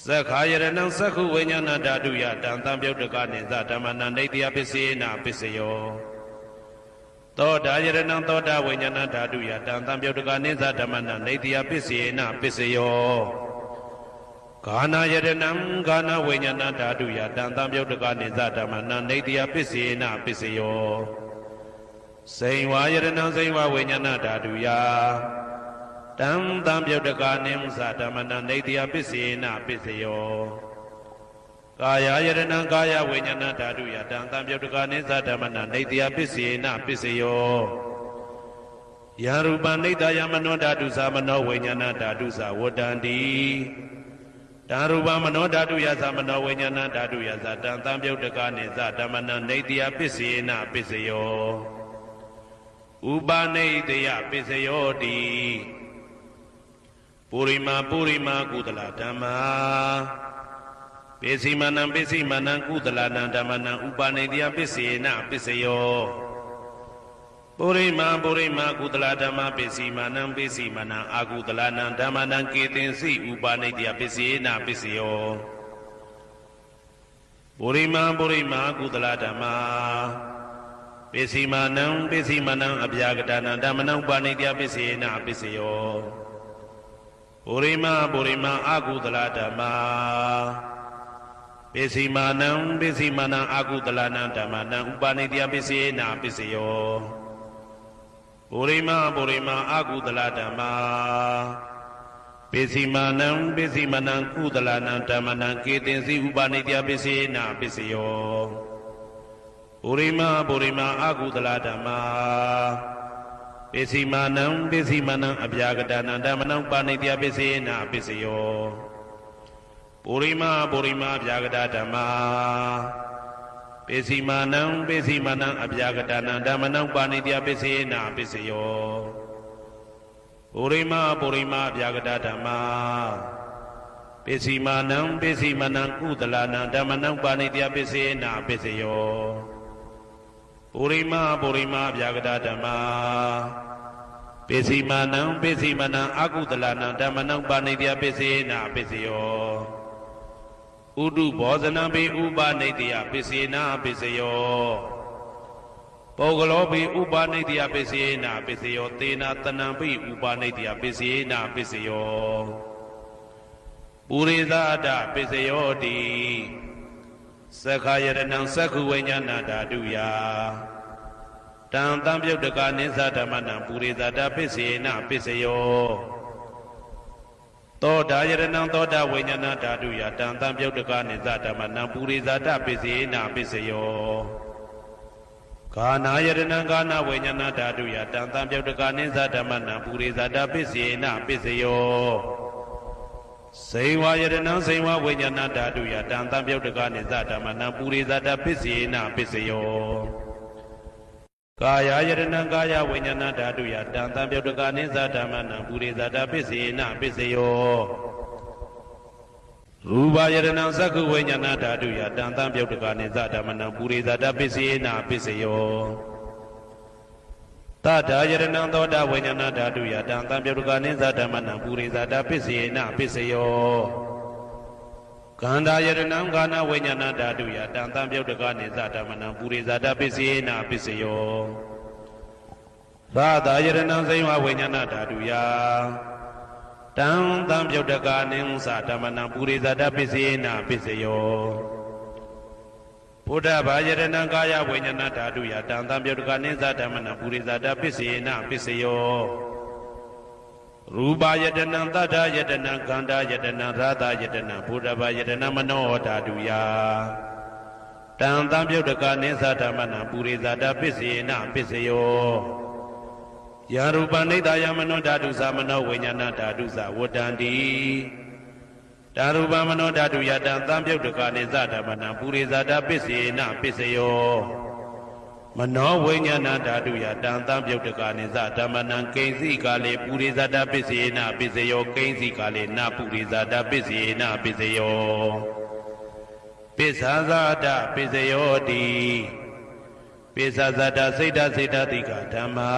သက္ခာယရဏံသက္ခုဝိညာဏဓာတုယတံတံပြုတ်တကနိသဓမ္မနံနေတယပိစေနာပိစယောသောတာယရဏံသောတာဝိညာဏဓာတုယတံတံပြုတ်တကနိသဓမ္မနံနေတယပိစေနာပိစယောဂာနာယရဏံဂာနာဝိညာဏဓာတုယတံတံပြုတ်တကနိသဓမ္မနံနေတယပိစေနာပိစယောစိန်ဝါယရဏံစိန်ဝဝိညာဏဓာတုယတံတံပြုတ်တကနိသဓမ္မနံနေတယပိစေနာပိစယောကာယယရဏံကာယဝိညာဏဓာတုယတံတံပြုတ်တကနိသဓမ္မနံနေတယပိစေနာပိစယောယရူပနိတယမနောဓာတုသမနောဝိညာဏဓာတုသဝတ္တန္တိတံရူပမနောဓာတုယသမနောဝိညာဏဓာတုယသတံတံပြုတ်တကနိသဓမ္မနံနေတယပိစေနာပိစယောဥပနိတယပိစယောတိပုရိမာကုသလဓမ္မာပိစီမနံကုသလနံဓမ္မနံဥပနိတယပိစေနာပိစယောပုရိမာကုသလဓမ္မပိစီမနံအာကုသလနံဓမ္မနံကေသင်္စိဥပနိတယပိစေနာပိစယောပုရိမာကုသလဓမ္မာပိစီမနံအဗျာကတနံဓမ္မနံဥပနိတယပိစေနာပိစယောပုရိမာအာကုသလဓမ္မာပိစီမနံအာကုသလနံဓမ္မနံဥပနိတယပိစေနာပိစယောပုရိမာအာကုသလဓမ္မာပိစီမနံကုသလနံဓမ္မနံကေသင်္စိဥပနိတယပိစေနာပိစယောပုရိမာအာကုသလဓမ္မာပိစီမနံအဗျာကတနံဓမ္မနံပါဏိတယပိစေနာပိစယောပုရိမာဗျာကတဓမ္မာပိစီမနံအဗျာကတနံဓမ္မနံပါဏိတယပိစေနာပိစယောပုရိမာဗျာကတဓမ္မာပိစီမနံကုသလနံဓမ္မနံပါဏိတယပိစေနာပိစယောပုရိမာဗျာကတဓမ္မာပိစီမနံအာကုသလနံဓမ္မနံပါဏိတယပိစေနာပိစယောပ ဥဒုဘောဇနံပိဥပနိတ္တယပစ္စေနာပစ္စယောပုဂ္ဂလောပိဥပနိတ္တယပစ္စေနာပစ္စယောသေနာတဏံပိဥပနိတ္တယပစ္စေနာပစ္စယောပုရိသအတ္တပစ္စယောတိသက္ခာယရဏံသက္ခုဝိညာဏဓာတုယတံတံပြုတ်တကနိသဓမ္မနံပုရိသတ္တပစ္စေနာပစ္စယောသောတာယရဏံသောတာဝိညာဏဓာတုယတံတံပြုတ်တကနိသဓမ္မနံပုရိသတ္တပစ္စေနာပစ္စယောကာနာယရဏံကာနဝိညာဏဓာတုယတံတံပြုတ်တကနိသဓမ္မနံပုရိသတ္တပစ္စေနာပစ္စယောစေဝယရဏံစေဝဝိညာဏဓာတုယတံတံပြုတ်တကနိသဓမ္မနံပုရိသတ္တပစ္စေနာပစ္စယောကာယယရဏံကာယဝိညာဏဓာတုယတံတံပြုတ်တကနိသဓမ္မနံပုရိသတ္တပစ္စေနာပစ္စယောရူပယရဏံသက္ခုဝိညာဏဓာတုယတံတံပြုတ်တကနိသဓမ္မနံပုရိသတ္တပစ္စေနာပစ္စယောတတ္ထာယရဏံသောတာဝိညာဏဓာတုယတံတံပြုတ်တကနိသဓမ္မနံပုရိသတ္တပစ္စေနာပစ္စယောကန္တာယရဏံကာနဝိညာဏဓာတုယတံတံပြုတ်တကနိသဓမ္မနံပုရိသတ္တပစ္စေနာပစ္စယောသာသာယရဏံစေဝဝိညာဏဓာတုယတံတံပြုတ်တကနိသဓမ္မနံပုရိသတ္တပစ္စေနာပစ္စယောဘုဒ္ဓဘာယရဏံကာယဝိညာဏဓာတုယတံတံပြုတ်တကနိသဓမ္မနံပုရိသတ္တပစ္စေနာပစ္စယောရူပယတနံတတ္ထယတနံခန္ဓာယတနံရာသယတနံဘုဒ္ဓဘာယတနံမနောဓာတုယတံတံပြုတ်တကနိသဓမ္မနံပုရိသတ္တပစ္စေနာပစ္စယောယရူပနိဒာယမနောဓာတုသမနောဝိညာဏဓာတုသဝတ္တန္တိဓာရူပမနောဓာတုယတံတံပြုတ်တကနိသဓမ္မနံပုရိသတ္တပစ္စေနာပစ္စယောမနောဝိညာဏဓာတုယတံတံပြုတ်တကနိသဓမ္မနံကိဉ္စီကာလေပုရိသတ္တပစ္စေနာပစ္စယောကိဉ္စီကာလေနပုရိသတ္တပစ္စေနာပစ္စယောပစ္ဆာဇာတပစ္စယောတိပိစ္ဆာဇတစိတ်တစိတ်တတိကဓမ္မာ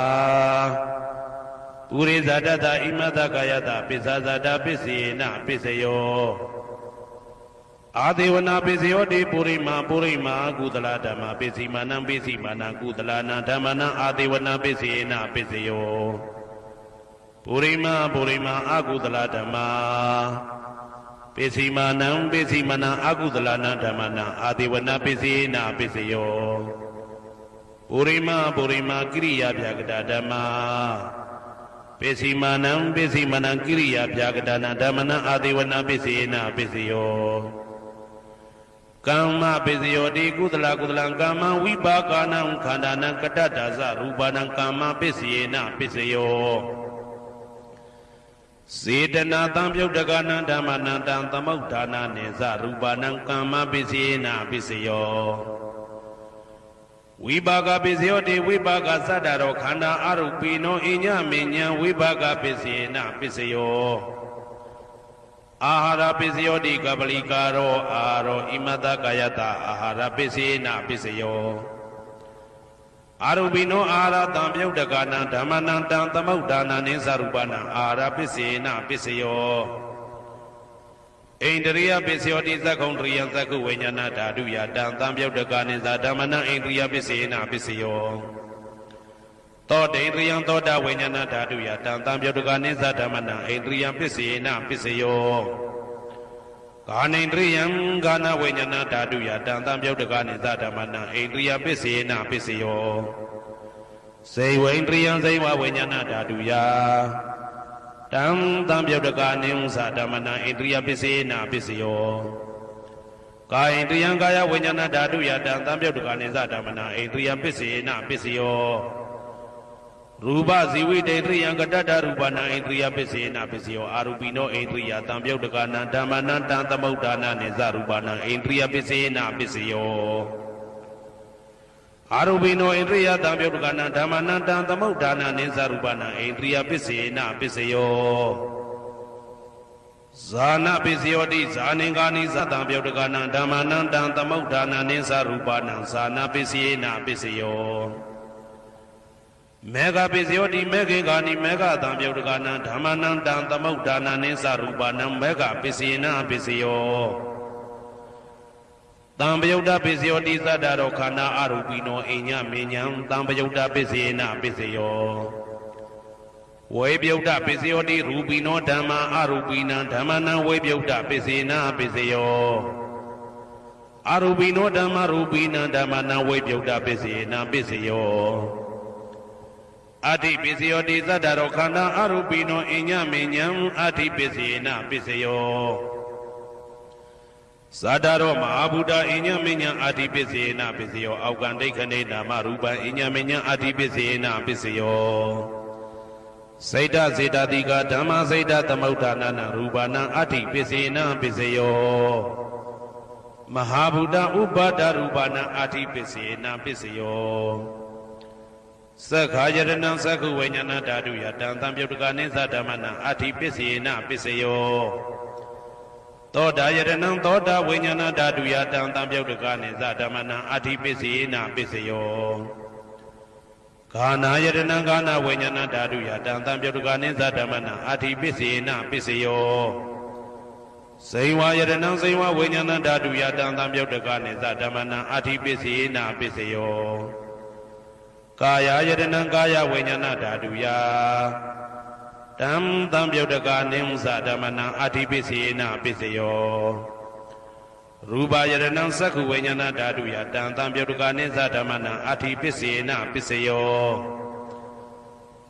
ပုရိသတ္တသဣမတကာယတပိစ္ဆာဇတပစ္စေနာပစ္စယောအာဒေဝနာပစ္စယောတိပုရိမာကုသလဓမ္မာပစ္စည်းမာနံပစ္စည်းမာနံကုသလနာဓမ္မနံအာဒေဝနာပစ္စေနာပစ္စယောပုရိမာအကုသလဓမ္မာပစ္စည်းမာနံပစ္စည်းမာနံအကုသလနာဓမ္မနံအာဒေဝနာပစ္စေနာပစ္စယောပုရိမာကိရိယာဗျာကတဓမ္မာပစ္စည်းမာနံကိရိယာဗျာကတနာဓမ္မနံအာဒေဝနာပစ္စေနာပစ္စယောကမ္မပစ္စယောတိကုသလကမ္မဝိပါကနံခန္ဓာနံကတ္တဒါဇရူပနံကမ္မပစ္စေနာပစ္စယောစေတနာတံပြုတ်တကနံဓမ္မနံတံသမုဋ္ဌာနာနေဇရူပနံကမ္မပစ္စေနာပစ္စယောဝိပါကပစ္စယောတိဝိပါကသတ္တရောခန္ဓာအရုပိနောအညမေညာဝိပါကပစ္စေနာပစ္စယောအာဟာရပစ္စယောတိကပလိကာရောအာရောဣမတကာယတအာဟာရပစ္စေနာပစ္စယောအာရုပိနောအာဟာရတံပြုတ်တကနံဓမ္မနံတံသမုဋ္ဌာနာနိသရူပနံအာဟာရပစ္စေနာပစ္စယောဣန္ဒရိယပစ္စယောတိသက္ကုံတရိယသက္ကုဝိညာဏဓာတုယတံတံပြုတ်တကနိသဓမ္မနံဣန္ဒရိယပစ္စေနာပစ္စယောသောတေရိယံသောတာဝိညာဏဓာတုယတံတံပြုတ်တကနိသဓမ္မနံဣန္ဒရိယပစ္စေနာပစ္စယောကာနိန္ဒရိယံကာနဝိညာဏဓာတုယတံတံပြုတ်တကနိသဓမ္မနံဣန္ဒရိယပစ္စေနာပစ္စယောစေဝိန္ဒရိယံစေဝဝိညာဏဓာတုယတံတံပြုတ်တကနိသဓမ္မနံဣန္ဒရိယပစ္စေနာပစ္စယောကာယိန္ဒရိယံကာယဝိညာဏဓာတုယတံတံပြုတ်တကနိသဓမ္မနံဣန္ဒရိယပစ္စေနာပစ္စယောရူပဇီဝိတေတရိယံကတ္တရူပနာဣန္ဒရိယပစ္စေနာပစ္စယောအာရူပိနောဣန္ဒရိယတံပြုတ်တကနံဓမ္မနံတံသမုဋ္ဌာနာနေဇရူပနံဣန္ဒရိယပစ္စေနာပစ္စယောအာရူပိနောဣန္ဒရိယတံပြုတ်တကနံဓမ္မနံတံသမုဋ္ဌာနာနေဇရူပနံဣန္ဒရိယပစ္စေနာပစ္စယောဇာနာပစ္စယောတိဇာနိကာနိသတံပြုတ်တကနံဓမ္မနံတံသမုဋ္ဌာနာနေဇရူပနံဇာနာပစ္စေနာပစ္စယောမေဃပစ္စယောတိမေခေကာနိမေဃတံပြုတ်တကနံဓမ္မနံတံသမုဋ္ဌာနာနိသရူပနံမေဃပစ္စေနာပစ္စယော တံပယုတ်တပစ္စယောတိသတ္တရောခန္ဓာအရူပိနောအိညမေညံတံပယုတ်တပစ္စေနပစ္စယောဝေပယုတ်တပစ္စယောတိရူပိနောဓမ္မာအရူပိနံဓမ္မနံဝေပယုတ်တပစ္စေနပစ္စယောအရူပိနောဓမ္မရူပိနံဓမ္မနံဝေပယုတ်တပစ္စေနပစ္စယောအဋ္ဌိပစ္စယောတိသတ္တရောခန္ဓာအရူပိနောအိညမေညံအဋ္ဌိပစ္စေနပစ္စယောသတ္တရောမဟာဗုဒ္ဓအိညမေညံအဋ္ဌိပစ္စေနပစ္စယောအောက်ကံဒိဋ္ဌိနေနာမရူပံအိညမေညံအဋ္ဌိပစ္စေနပစ္စယောစိတ်တစေတတိကဓမ္မစိတ်တသမုဋ္ဌာနနရူပနံအဋ္ဌိပစ္စေနပစ္စယောမဟာဗုဒ္ဓဥပါဒရူပနံအဋ္ဌိပစ္စေနပစ္စယောသက္ခာယတနံသက္ခုဝိညာဏဓာတုယတံသံပြုတ်တကနိသဓမ္မနံအဋ္ဌိပစ္စေနပစ္စယောသောတာယတနံသောတာဝိညာဏဓာတုယတံသံပြုတ်တကနိသဓမ္မနံအဋ္ဌိပစ္စေနပစ္စယောဂာနာယတနံဂာနာဝိညာဏဓာတုယတံသံပြုတ်တကနိသဓမ္မနံအဋ္ဌိပစ္စေနပစ္စယောစေဝယတနံစေဝဝိညာဏဓာတုယတံသံပြုတ်တကနိသဓမ္မနံအဋ္ဌိပစ္စေနပစ္စယောကာယယတနံကာယဝိညာဏဓာတုယတံသံပြုတ်တကနိသဓမ္မနံအဋ္ဌိပစ္စေနပစ္စယောရူပယတနံသက္ခုဝိညာဏဓာတုယတံသံပြုတ်တကနိသဓမ္မနံအဋ္ဌိပစ္စေနပစ္စယော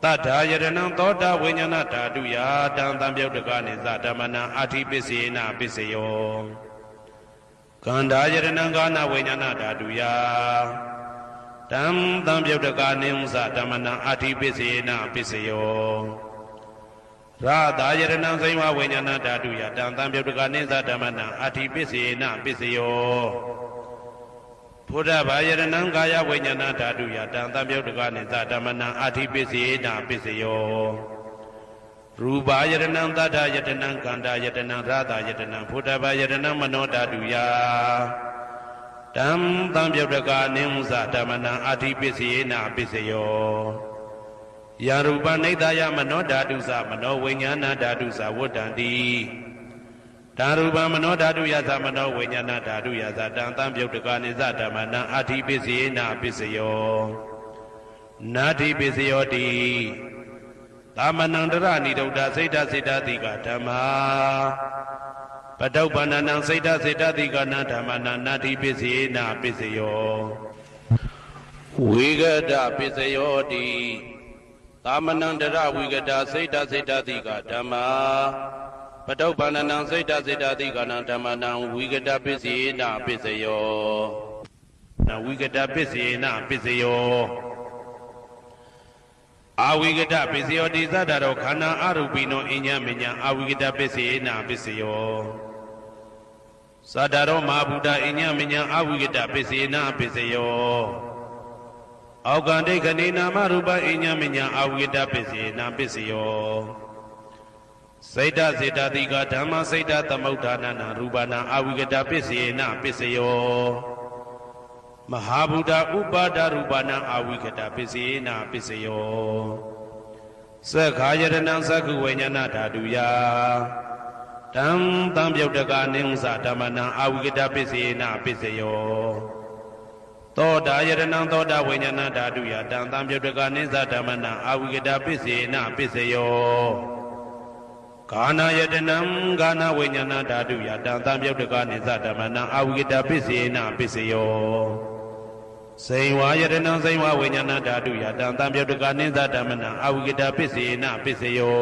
တတ္ထာယတနံသောတာဝိညာဏဓာတုယတံသံပြုတ်တကနိသဓမ္မနံအဋ္ဌိပစ္စေနပစ္စယောကန္ဓာယတနံကာနဝိညာဏဓာတုယတံသံပြုတ်တကနိသဓမ္မနံအဋ္ဌိပစ္စေနပစ္စယောရာသာယတနံစိဝဝိညာဏဓာတုယတံသံပြုတ်တကနိသဓမ္မနံအဋ္ဌိပစ္စေနပစ္စယောဘုဒ္ဓဘာယတနံကာယဝိညာဏဓာတုယတံသံပြုတ်တကနိသဓမ္မနံအဋ္ဌိပစ္စေနပစ္စယောရူပယတနံသတ္တယတနံခန္ဓာယတနံရာသာယတနံဘုဒ္ဓဘာယတနံမနောဓာတုယတံသံပြုတ်တကနိသဓမ္မနံအဋ္ဌိပစ္စေနပစ္စယောယရူပနိဒာယမနောဓာတုသမနောဝိညာဏဓာတုသဝတ္တံတိဓာရူပမနောဓာတုယသမနောဝိညာဏဓာတုယသတံသံပြုတ်တကနိသဓမ္မနံအဋ္ဌိပစ္စေနပစ္စယောနာတိပစ္စယောတိသမနံတရဏိဒုဒ္ဓစိတ်တစေတတိကဓမ္မာပတုပ္ပန္နံစိတ်တစေတတိကနဓမ္မနံနာတိပစ္စေနပစ္စယောဝိဂဒပစ္စယောတိသမနံတရဝိကတာစိတ်တစေတတိကဓမ္မာပတုပ္ပန္နံစိတ်တစေတတိကနဓမ္မနံဝိကတပစ္စေနပစ္စယောနဝိကတပစ္စေနပစ္စယောအာဝိကတပစ္စယောတိသတ္တရောခန္ဓာအရူပိနောအိညမေညအာဝိကတပစ္စေနပစ္စယောသတ္တရောမဟာဗုဒ္ဓအိညမေညအာဝိကတပစ္စေနပစ္စယောအောက်ကံဒိဋ္ဌိနေနာမရူပအိညမေညအာဝိကတပစ္စေနပစ္စယောစိတ်တစေတတိကဓမ္မစိတ်တသမုဋ္ဌာနနာရူပနာအာဝိကတပစ္စေနပစ္စယောမဟာဗုဒ္ဓဥပါဒရူပနာအာဝိကတပစ္စေနပစ္စယောသက္ခာယတနံသက္ခုဝိညာဏဓာတုယတံသံပြုတ်တကနိသဓမ္မနံအာဝိကတပစ္စေနပစ္စယောသောတာယတနံသောတာဝိညာဏဓာတုယတံသံပြုတ်တကနိသဓမ္မနံအာဝိကတပစ္စေနပစ္စယောဂာနာယတနံဂာနာဝိညာဏဓာတုယတံသံပြုတ်တကနိသဓမ္မနံအာဝိကတပစ္စေနပစ္စယောစေဝယတနံစေဝဝိညာဏဓာတုယတံသံပြုတ်တကနိသဓမ္မနံအာဝိကတပစ္စေနပစ္စယော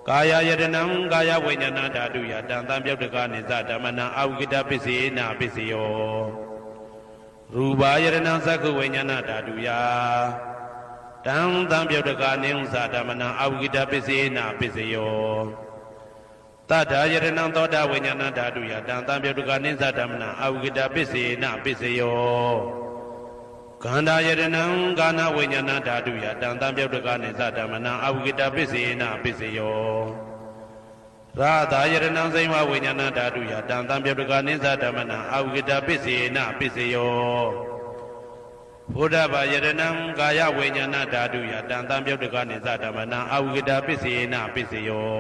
ကာယယတနံကာယဝိညာဏဓာတုယတံသံပြုတ်တကနိသဓမ္မနံအာဝိကတပစ္စေနပစ္စယောရူပယတနံသက္ခုဝိညာဏဓာတုယတံသံပြုတ်တကနိသဓမ္မနံအာဝိကတပစ္စေနပစ္စယောတတ္ထာယတနံသောတာဝိညာဏဓာတုယတံသံပြုတ်တကနိသဓမ္မနံအာဝိကတပစ္စေနပစ္စယောခန္ဓာယတနံကာနဝိညာဏဓာတုယတံသံပြုတ်တကနိသဓမ္မနံအာဝိကတပစ္စေနပစ္စယောရာသာယတနံစိဝဝိညာဏဓာတုယတံသံပြုတ်တကနိသဓမ္မနံအာဝိကတပစ္စေနပစ္စယောဘုဒ္ဓဘာယတနံကာယဝိညာဏဓာတုယတံသံပြုတ်တကနိသဓမ္မနံအာဝိကတပစ္စေနပစ္စယော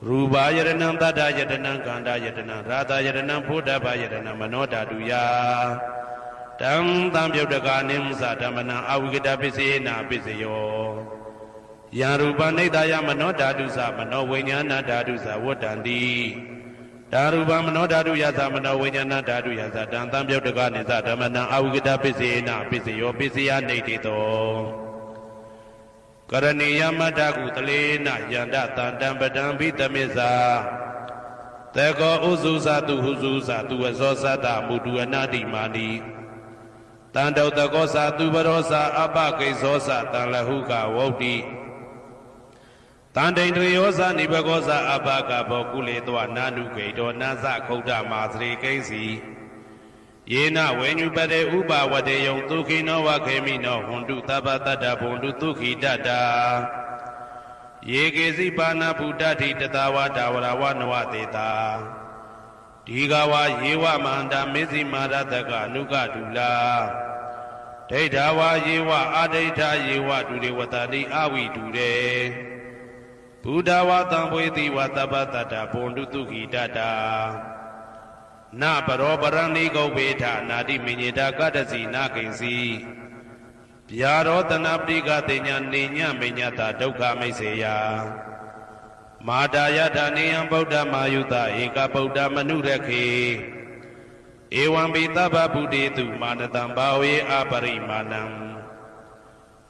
ရူပါယရဏံတတ္တယတနံကန္တာယတနံရာသယတနံဘုဒ္ဓဘာယတနံမနောဓာတုယတံသံပြုတ်တကာနိမသဓမ္မနံအဝိကတပစ္စေနာပစ္စယောယံရူပနိဒာယမနောဓာတုသမနောဝိညာဏဓာတုသဝတ္တန္တိဒါရူပမနောဓာတုယသမနောဝိညာဏဓာတုယသတံသံပြုတ်တကာနိသဓမ္မနံအဝိကတပစ္စေနာပစ္စယောပစ္စယနေတိတောကရဏီယမတ္တကုတလေနယန္တတံတံပတံဘိတမေဇာတေကောဥစုသတုဟုစုသတုဝဇောသတ္တမုတုအနာတိမာနိတံတောတကောသတုပရောသအပကိဇောသတံလဟုကဝုတ်တိတံတိန်တယောသနိဘကောသအပကဘောကုလေတောနာနုဂိတောနာသခုဒ္ဓမာသရေကိဉ္စီယေနဝေညုပတေဥပဝတေယံဒုခိနောဝခေမိနောဟွန္တုသဗ္ဗတတ္တဘုံတုဒုခိတတ္တာယေကေစီပါဏဗုဒ္ဓတိတတဝတာဝရဝနဝတေတာဒီဃဝယေဝမန္တမေဇိမာရတကအနုကဒုလာဒိဋ္ဌဝါယေဝအာဒိဋ္ဌယေဝဒုရေဝတတိအဝိဒုရေဘုဒ္ဓဝါတံဝေတိဝသဗ္ဗတတ္တဘုံတုဒုခိတတ္တာနပရောပရဏိကုဗ္ဗေထနာတိမိညေတာကတ္တစီနာကိဉ္စီဗျာရောတနာပတိကတေညာနေညမိညတာဒုက္ခမိတ်စေယမာတာယထာနေယံဗုဒ္ဓမာယုတဧကဗုဒ္ဓမနုရခေဧဝံပိသဗ္ဗဗုတေတုမာနတံဘာဝေအပရိမာဏံ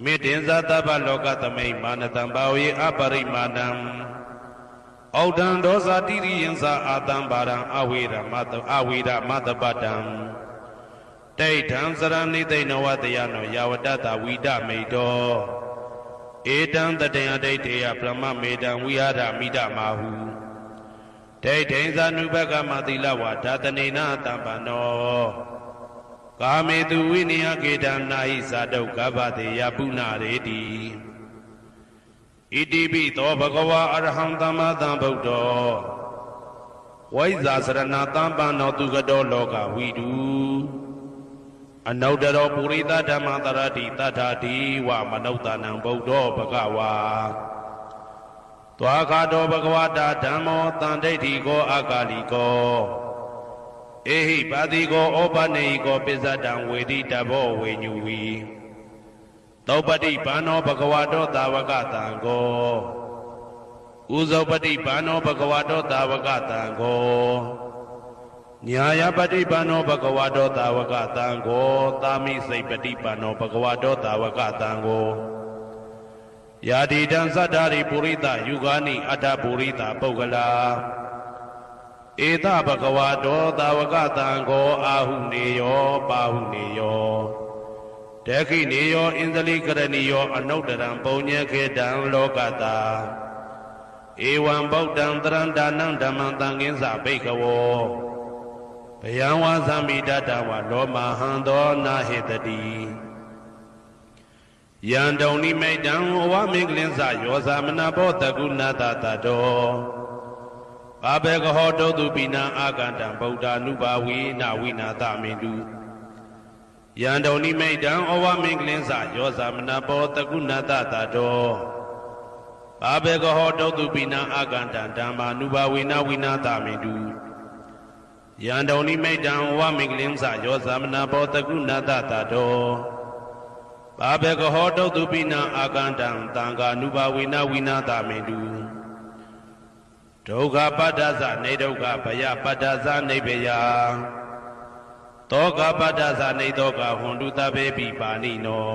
မေတ္တင်္ဇသဗ္ဗလောကသမိမာနတံဘာဝေအပရိမာဏံဩဒံဒောဇာတိရိယံသာအာတံဘာရံအဝေရမတပတံဒိဋ္ဌံစရဏိသိဏဝတယနောယဝတတဝိဒမိတောဧတံတတေယဒိဋ္ဌေယဗြဟ္မမေတံဝိဟာရမိဒမာဟုဒိဋ္ဌိဇာနုဘကမသီလဝါဓာတနေနတံပန္နောကာမေတုဝိနယကေတံနာဟိသာတုကဗ္ဗတေယပုဏ္ဏရေတိဣတိပိသောဘဂဝါအရဟံသမ္မာသမ္ဗုဒ္ဓောဝိဇာစရဏတံပန္နောသူကတောလောကဝိတုအနုတ္တရောပုရိသဓမ္မတရတိတထာတိဝမနုဿာနံဗုဒ္ဓောဘဂဝါသွားခါတောဘဂဝတာဓမ္မောတန်ဒိဋ္ဌိကောအာကာလိကောဧဟိပါတိကောဩပနေဟိကောပိစ္ဆတံဝေတိတဘောဝေညူဝီသောပတိဘာနောဘဂဝတောသာဝကတံကောဥဇောပတိဘာနောဘဂဝတောသာဝကတံကောညာယပတိဘာနောဘဂဝတောသာဝကတံကောသာမိစိတ်ပတိဘာနောဘဂဝတောသာဝကတံကောယာတိတံသတ္တာရိပုရိသယုဂာနိအတ္တပုရိသပုဂ္ဂလာဧတဘဂဝတောသာဝကတံကောအာဟုနေယောပါဟုနေယောဒခိနေယောဣန္ဒလိကရဏီယောအနုတ္တရံပုံညေခေတံလောကတာဧဝံဗုဒ္ဓံတရံဒါနံဓမ္မံသံဃင်းစဘိက္ခဝောဘယံဝါသမိတတဝလောမဟံသောနာဟေတတိယံတုံနိမိတံဝမင်္ဂလင်းစယောဇာမနာဘောတကုဏတတတောဘာဘေကဟောတုတုပိနံအာကန္တံဗုဒ္ဓ ानु ဘာဝိနာဝိနာသမင်တုယံတုံနိမိတံဩဝမင်္ဂလင်းစယောဇာမနာဘောတကုဏတတတောဘာဘေကဟောတုတုပိနံအာကန္တံဓမ္မာနုဘာဝိနာဝိနာသမင်တုယံတုံနိမိတံဩဝမင်္ဂလင်းစယောဇာမနာဘောတကုဏတတတောဘာဘေကဟောတုတုပိနံအာကန္တံသံဃာနုဘာဝိနာဝိနာသမင်တုဒုက္ခပတ္တသနေဒုက္ခဘယပတ္တသနေဘယတောကပတ္တသနေတောကဟွန်တုတဘေပိပါဏိနော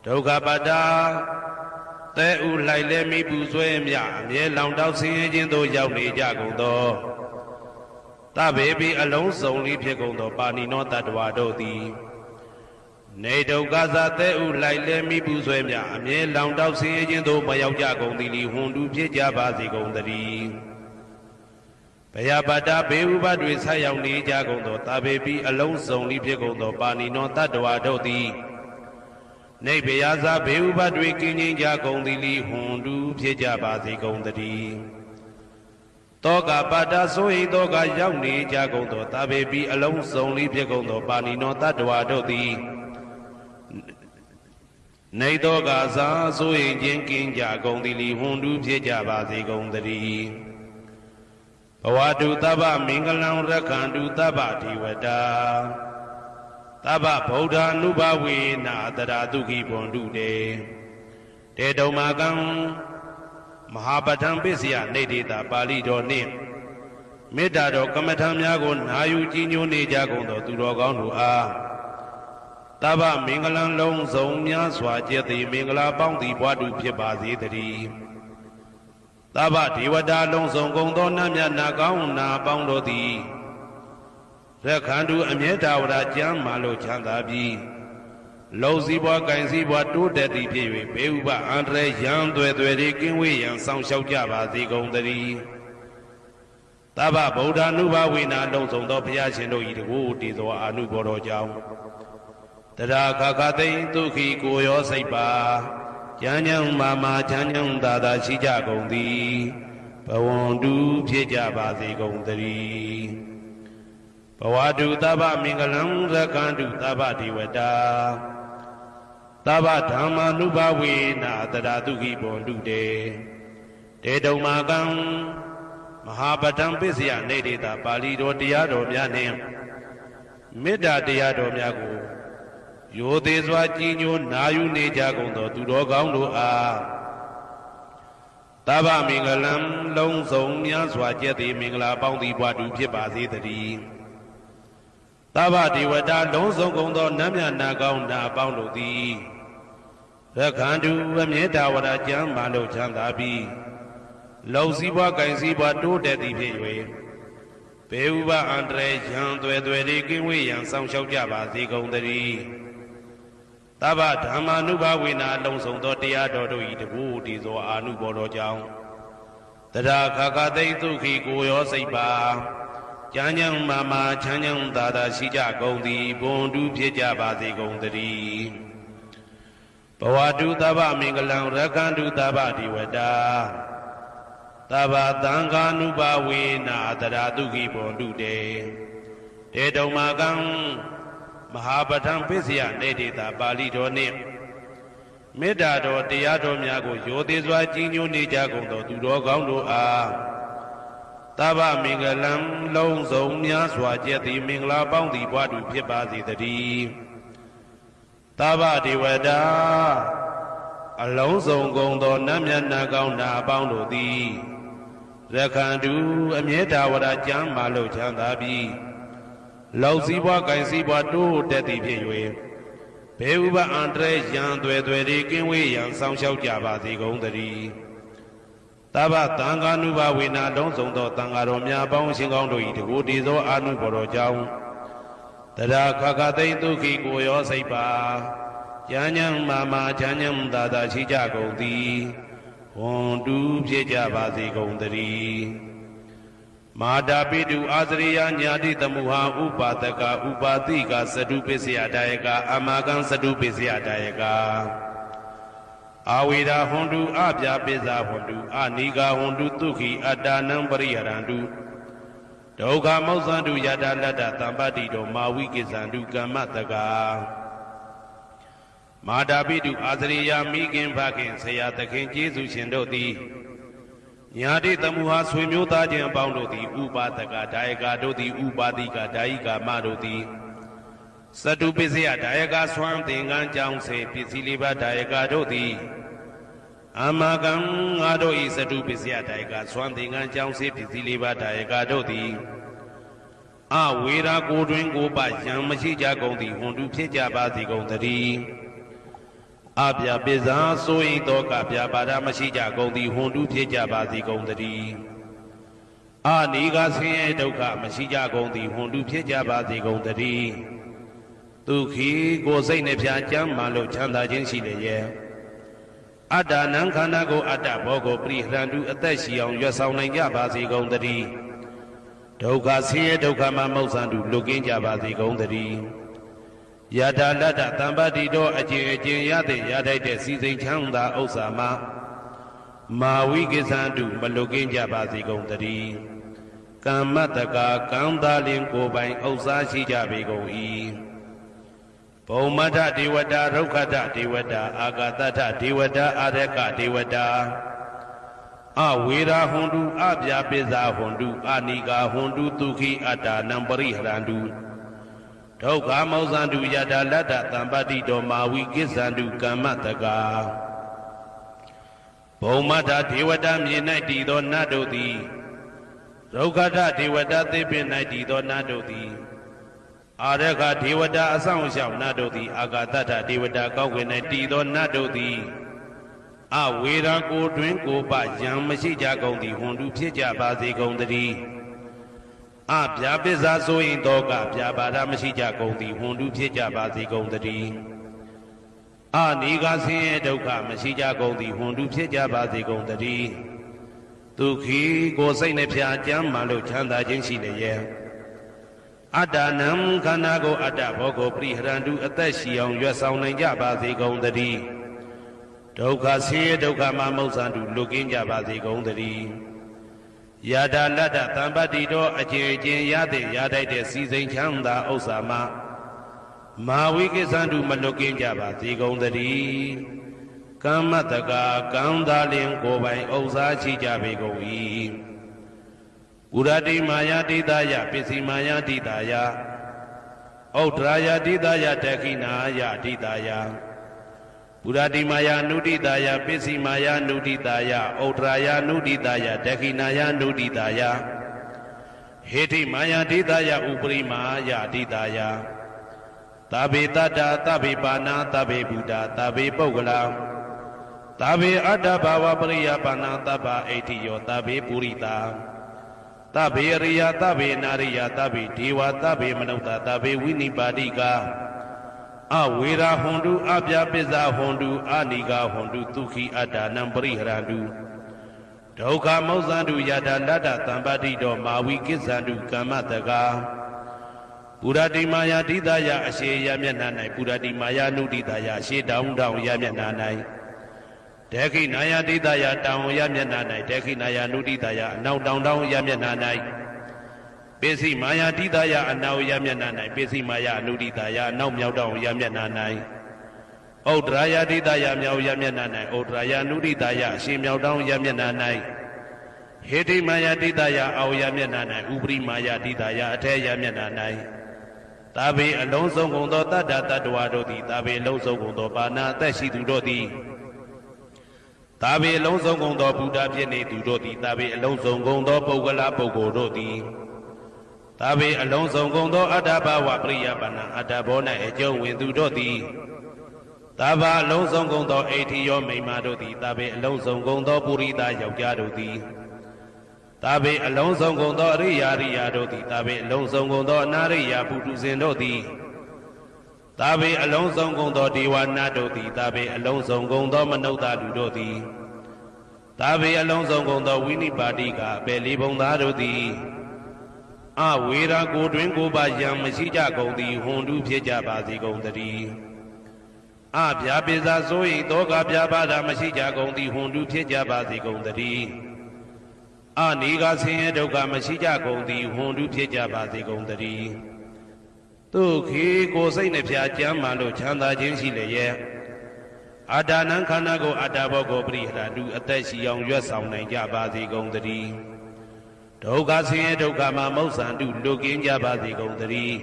ဒုက္ခပတ္တသဲဥလိုက်လဲမိပူဆွဲမြအမြဲလောင်တောက်ဆင်းရဲခြင်းသို့ရောက်နေကြကုန်သောတဘေပိအလုံးစုံလေးဖြစ်ကုန်သောပါဏိနောတတ္တဝါတို့သည်နေဒုက္ခသသဲဥလိုက်လဲမိပူဆွဲမြအမြဲလောင်တောက်ဆင်းရဲခြင်းသို့မရောက်ကြကုန်သည်လီဟွန်တုဖြစ်ကြပါစေကုန်သတည်းဘယပတ္တဘေဥပတွေဆက်ရောက်နေကြကုန်သောတဘေပိအလုံးစုံလေးဖြစ်ကုန်သောပါဏိနောတတ္တဝါတို့သည်နေဘယဇဘေဥပတွေကင်းငြိမ်းကြကုန်သည်လီဟွန်တုဖြစ်ကြပါစေကုန်သတည်းတောကပတ္တဆိုဟိတောကရောက်နေကြကုန်သောတဘေပိအလုံးစုံလေးဖြစ်ကုန်သောပါဏိနောတတ္တဝါတို့သည် နေသောကစားဆိုရင်ချင်းကင်းကြကုန်သည်လီဟွန်တူဖြစ်ကြပါစေကုန်သတည်းဘဝတုသဗ္ဗမင်္ဂလံရက္ခန္တုသဗ္ဗဒေဝတာသဗ္ဗဗုဒ္ဓ ानु ဘဝေနာတရာဒုက္ခိဘွန်တုတေတေတုံမာကံမဟာပဋ္ဌံပစ္စယနေတေတာပါဠိတော်နှင့်မေတ္တာတော်ကမ္မထံများကိုနာယူကြည်ညိုနေကြကုန်သောသူတော်ကောင်းတို့အားသဗ္ဗမင်္ဂလံလုံးစုံများစွာကျက်သည်မင်္ဂလာပေါင်းသည်ဘွားတူဖြစ်ပါစေတည်းသဗ္ဗဒေဝတာလုံးစုံကုန်သောနတ်မြတ်နာကောင်းနာပေါင်းတို့သည်ရက္ခန္တုအမြဲတဝရကျမ်းမာလို့ချမ်းသာပြီးလုံစည်းပွားကင်စည်းပွားတိုးတက်သည်ဖြစ်၍ဘေဥပအန္တရာယ်ရန်သွဲသွဲတွေကင်းဝေးရန်ဆောင်ရှောက်ကြပါစေကုန်သတည်းသဗ္ဗဗုဒ္ဓ ानु ဘဝေနာလုံးစုံသောဘုရားရှင်တို့၏တကူတည်သောအာနုဘောတော်ကြောင့်တရာခခသိမ့်ဒုက္ခိကိုရောစိတ်ပါဉာဏ်ဉာဏ်မာမာချမ်းချမ်းသာသာရှိကြကုန်သည်ဘဝန္တုဖြစ်ကြပါစေကုန်သတည်းဘဝတုသဗ္ဗမင်္ဂလံရက္ခန္တုသဗ္ဗဒေဝတာသဗ္ဗဓမ္မာနုဘဝေနာတရာဒုက္ခိဘွန်တုတေတေတုံမာကံမဟာပဋ္ဌံပစ္စယနေတေတာပါဠိတော်တရားတော်များနှင့်မေတ္တာတရားတော်များကိုရိုသေစွာကြည်ညိုနာယူနေကြကုန်သောသူတော်ကောင်းတို့အားသဗ္ဗမင်္ဂလံလုံးစုံများစွာကျက်သည်မင်္ဂလာပေါင်းသည်ဘွားတူဖြစ်ပါစေတည်းသဗ္ဗဒေဝတာလုံးစုံကုန်သောနတ်မြတ်နာကောင်းနာပေါင်းတို့သည်ရက္ခန္တုအမြဲတဝရကျမ်းမာလို့ချမ်းသာပြီးလုံစည်းပွားကင်စည်းပွားတိုးတက်သည်ဖြစ်၍ဘေဥပအန္တရာယ်ရန်သွဲသွဲတွေကင်းဝေးရန်ဆောင်ရှောက်ကြပါစေကုန်သတည်းသဗ္ဗဓမ္မာနုဘဝေနာလုံးစုံသောတရားတော်တို့၏တကူတည်သောအာနုဘောတော်ကြောင့်တရာခခသိမ့်ဒုက္ခိကိုရောစိတ်ပါဉာဏ်ဉာဏ်မာမာချမ်းချမ်းသာသာရှိကြကုန်သည်ဘွန်တူဖြစ်ကြပါစေကုန်သတည်းဘဝတုသဗ္ဗမင်္ဂလံရက္ခန္တုသဗ္ဗဒေဝတာသဗ္ဗသံဃာနုဘဝေနာတရာဒုက္ခိဘွန်တုတေတေတုံမာကံမဟာပဋ္ဌံပစ္စယနေတေတာပါဠိတော်နှင့်မေတ္တာတော်တရားတော်များကိုရိုသေစွာကြည်ညိုနေကြကုန်သောသူတော်ကောင်းတို့အားသဗ္ဗမင်္ဂလံလုံးစုံများစွာကျက်သည်မင်္ဂလာပေါင်းသည်ဘွားတူဖြစ်ပါစေတည်းသဗ္ဗဒေဝတာအလုံးစုံကုန်သောနတ်မြတ်နာကောင်းနာပေါင်းတို့သည်ရက္ခန္တုအမြဲတဝရကျမ်းမာလို့ချမ်းသာပြီးလုံစည်းပွားကင်စည်းပွားတိုးတက်သည်ဖြစ်၍ဘေဥပအန္တရာယ်ရန်သွဲသွဲတွေကင်းဝေးရန်ဆောင်ရှောက်ကြပါစေကုန်သတည်းသဗ္ဗသံဃာနုဘဝေနာလုံးစုံသောသံဃာတော်များပေါင်းရှင်ကောင်းတို့၏တကူတည်သောအာနုဘော်တော်ကြောင့်တရာခခသိမ့်ဒုက္ခိကိုရောစိတ်ပါဉာဏ်ဉာဏ်မာမာချမ်းချမ်းသာသာရှိကြကုန်သည်ဟွန်တူဖြစ်ကြပါစေကုန်သတည်းမာတာပိတုအာသရိယညာတိတမုဟာဥပါဒကဥပါတိကသတုပစ္စယဒါယကအမကံသတုပစ္စယဒါယကအာဝေရာဟွန်တုအပြာပိဇာဟွန်တုအနိဂါဟွန်တုဒုက္ခိအတ္တနံပရိဟရန္တုဒုက္ခမောဇ္ဇန္တုယတာလတ္တသံပတ္တိတောမာဝိကိစ္ဆန္တုကမ္မတကာမာတာပိတုအာသရိယမိခင်ဖခင်ဆရာသခင်ကျေးဇူးရှင်တို့သည်ညာတိတမုဟာဆွေမျိုးသားချင်းအပေါင်းတို့သည်ဥပါဒကဒါယကတို့သည်ဥပါတိကဒါယိကာမတို့သည်သတုပစ္စယဒါယကဆွမ်းသင်္ကန်းကြောင်းစေပစ္စည်းလေးပါးဒါယကတို့သည်အမကံငါတို့ဤသတုပစ္စယဒါယကဆွမ်းသင်္ကန်းကြောင်းစေပစ္စည်းလေးပါးဒါယကတို့သည်အဝေရာကိုတွင်ကိုပယံမရှိကြကုန်သည်ဟွန်တုဖြစ်ကြပါစေကုန်သတည်းအပြာပိဇာဆိုရင်တော့ကပြာပါဒမရှိကြကုန်သည်ဟွန်တုဖြစ်ကြပါစေကုန်သတည်းအနိဂဆင်းရဲဒုက္ခမရှိကြကုန်သည်ဟွန်တုဖြစ်ကြပါစေကုန်သတည်းဒုက္ခိကိုယ်စိတ်နှပြကျမ်းမှလို့ချမ်းသာခြင်းရှိလေရဲ့အတ္တနံခန္ဓာကိုအတ္တဘောကိုပရိဟရန္တုအသက်ရှိအောင်ရွတ်ဆောင်နိုင်ကြပါစေကုန်သတည်းဒုက္ခဆင်းရဲဒုက္ခမှမောဇ္ဇန္တုလွတ်ကင်းကြပါစေကုန်သတည်းယတာလတ္တသံပတ္တိတော်အကျင့်အကျင့်ရတဲ့ရထိုက်တဲ့စီစိန်ချမ်းသာဥစ္စာမှာမာဝိကိစ္ဆန္တုမလွတ်ကင်းကြပါစေကုန်သတည်းကမ္မတကာကံသာလင်ကိုယ်ပိုင်ဥစ္စာရှိကြပေကုန်၏ ဘုံမထဒေဝတာရုက္ခထဒေဝတာအာဂတထဒေဝတာအာရကဒေဝတာအဝေရာဟွန်တုအပြာပိဇာဟွန်တုအာနိကာဟွန်တုဒုခိအတ္တနံပရိဟရန္တုဒုက္ခမောဇန္တုယတာလတ္တသံပတိတောမာဝိကိစ္ဆန္တုကမ္မတကာဘုံမထဒေဝတာမြေ၌တည်သောနတ်တို့သည်ရုက္ခထဒေဝတာသေပင်၌တည်သောနတ်တို့သည်အာရကဒေဝတာအဆောင်ရှောက်နတ်တို့သည်အာဂတထဒေဝတာကောက်ဝင်၌တည်သောနတ်တို့သည်အဝေရာကိုတွင်ကိုပယံမရှိကြကုန်သည်ဟွန်တုဖြစ်ကြပါစေကုန်တည်းအဗျာပစ္စာဆိုရင်တော့ကဗျာပါဒမရှိကြကုန်သည်ဟွန်တုဖြစ်ကြပါစေကုန်တည်းအနိကဆင်းရဲဒုက္ခမရှိကြကုန်သည်ဟွန်တုဖြစ်ကြပါစေကုန်တည်းဒုက္ခိကိုစိတ်နှဖျားကြမ်းမှလို့ချမ်းသာခြင်းရှိလျက်အတ္တနံခန္ဓာကိုအတ္တဘောကိုပရိဟရန္တုအသက်ရှိအောင်ရွတ်ဆောင်နိုင်ကြပါစေကုန်တည်းဒုက္ခဆင်းရဲဒုက္ခမှမௌဇန္တုလွတ်ကင်းကြပါစေကုန်တည်းယတာလတ္တသံပတ္တိတော်အကျဉ်းချင်းရတဲ့ရတိုက်တဲ့စီစိန်ချမ်းသာဥစ္စာမှမာဝိကိစ္ဆန္တုမလွတ်ကင်းကြပါစေကုန်တည်းကမ္မတကာကံသာလင်ကိုယ်ပိုင်ဥစ္စာရှိကြပေကုန်၏ဥရတိမာယာတိတယပစ္စည်းမာယာတိတယဩဒရာယတိတယတခိနာယတိတယပုရတိမာယာနုတိတယပစ္စည်းမာယာနုတိတယဩဒရာယနုတိတယတခိနာယနုတိတယဟေတိမာယာတိတယဥပရိမာယတိတယသဗ္ဗေတတ္တသဗ္ဗေပါဏာသဗ္ဗေဘုဒ္ဓသဗ္ဗေပုဂ္ဂလာသဗ္ဗေအတ္တဘာဝပရိယပါဏာသဗ္ဗအိဋ္ဌိယောသဗ္ဗေပုရိတာသဗ္ဗေရိယသဗ္ဗေနာရိယသဗ္ဗေဒေဝသဗ္ဗေမနုဿသဗ္ဗေဝိနိပါတိကအဝေရာဟွန်တုအပြာပိဇာဟွန်တုအာနိကာဟွန်တုဒုက္ခိအတ္တနံပရိဟရန္တုဒုက္ခမောဇန္တုယတာလတ္တသံပတိတောမာဝိကိစ္ဆန္တုကမ္မတကာပုရတိမာယာတိတယအရှိယမျက်နှာ၌ပုရတိမာယာနုတိတယရှေတောင်းတောင်းယမျက်နှာ၌ဒေခိနာယတိတယတောင်းယမျက်နှာ၌ဒေခိနာယနုတိတယအနောက်တောင်းတောင်းယမျက်နှာ၌ပစ္စည်းမာယာတိတယအနောက်ယမျက်နှာ၌ပစ္စည်းမာယာအနုတိတယအနောက်မြောက်တောင်းယမျက်နှာ၌ဩဒရာယတိတယမြောက်ယမျက်နှာ၌ဩဒရာယနုတိတယအရှိမြောက်တောင်းယမျက်နှာ၌ဟေတိမာယာတိတယအောယမျက်နှာ၌ဥပရိမာယာတိတယအထေယမျက်နှာ၌သာဘေအလုံးစုံကုန်သောတတ္တတ္တဝါတို့သည်သာဘေအလုံးစုံကုန်သောပါဏာအသက်ရှိသူတို့သည်သာဘေအလုံးစုံကုန်သောဘုဒ္ဓဖြစ်နေသူတို့သည်သာဘေအလုံးစုံကုန်သောပုဂ္ဂလပုဂ္ဂိုလ်တို့သည်သာဘေအလုံးစုံကုန်သောအတ္တဘာဝပရိယပါဏာအတ္တဘော၌အကျုံးဝင်သူတို့သည်သာဘာအလုံးစုံကုန်သောအိဋ္ဌိယောမိမ္မာတို့သည်သာဘေအလုံးစုံကုန်သောပုရိသယောက်ျားတို့သည်သာဘေအလုံးစုံကုန်သောအရိယာရိယာတို့သည်သာဘေအလုံးစုံကုန်သောအနာရိယာပုထုဇဉ်တို့သည်သာဘေအလုံးစုံကုန်သောဒေဝနာတို့သည်သာဘေအလုံးစုံကုန်သောမနုဿလူတို့သည်သာဘေအလုံးစုံကုန်သောဝိနိပါတိကအပေလေးဘုံသားတို့သည်အဝေရာကိုတွင်ကိုပါယံမရှိကြကုန်သည်ဟွန်တုဖြစ်ကြပါစေကုန်တည်းအဗျာပိဇာဆို၏တောကဗျာပါဒမရှိကြကုန်သည်ဟွန်တုဖြစ်ကြပါစေကုန်တည်းအနိကဆင်းရဲဒုက္ခမရှိကြကုန်သည်ဟွန်တုဖြစ်ကြပါစေကုန်တည်းဒုက္ခိကိုစိတ်နှဖျားကြမ်းမှလို့ချမ်းသာခြင်းရှိလျက်အတ္တနံခန္ဓာကိုအတ္တဘောကိုပရိဟရတုအသက်ရှိအောင်ရွတ်ဆောင်နိုင်ကြပါစေကုန်တည်းဒုက္ခဆင်းရဲဒုက္ခမှမௌဇန္တုလွတ်ကင်းကြပါစေကုန်တည်း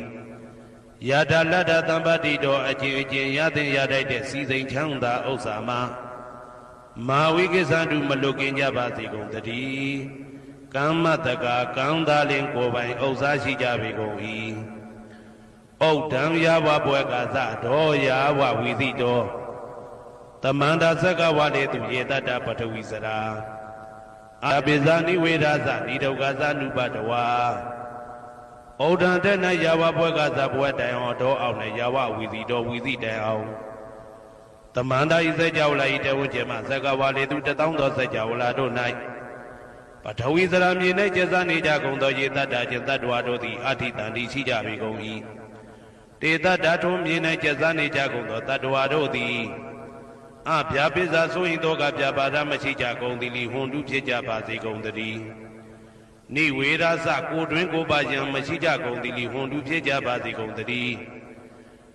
ယတာလတ္တသံပတ္တိတော်အကျဉ်းချင်းရတဲ့ရတိုက်တဲ့စီစိန်ချမ်းသာဥစ္စာမှမာဝိကိစ္ဆန္တုမလွတ်ကင်းကြပါစေကုန်တည်းကမ္မတကာကံသာလင်ကိုယ်ပိုင်ဥစ္စာရှိကြပေကုန်၏ဩဒံယာဝဘွယ်ကသဒောယာဝဝီတိတောတမန္တာသက္ကဝလေတုယေတတ္တပထဝီစရာအပိဇာနိဝေဒသနိဒုက္ခသနုပတဝါဩဒံတဲ့၌ယာဝဘွယ်ကသဘွယ်တိုင်အောင်ဒောအောင်၌ယာဝဝီတိတောဝီတိတိုင်အောင်တမန္တာဤစကြဝဠာဤတဝုကျေမသက္ကဝလေတုတသောသောစကြဝဠာတို့၌ပထဝီစရာမြေ၌ကျဇာနေကြကုန်သောယေတတ္တခြင်းတတ္တဝါတို့သည်အဋ္ဌိတန္တိရှိကြပေကုန်၏တေတ္တထုံးမြေ၌ကျဇာနေကြကုန်သောတတ္တဝါတို့သည်အဗျာပိဇာဆိုရင်တော့ကဗျာပါဒမရှိကြကုန်သည်လီဟွန်တုဖြစ်ကြပါစေကုန်တည်းနိဝေရသကိုတွင်ကိုပါယံမရှိကြကုန်သည်လီဟွန်တုဖြစ်ကြပါစေကုန်တည်း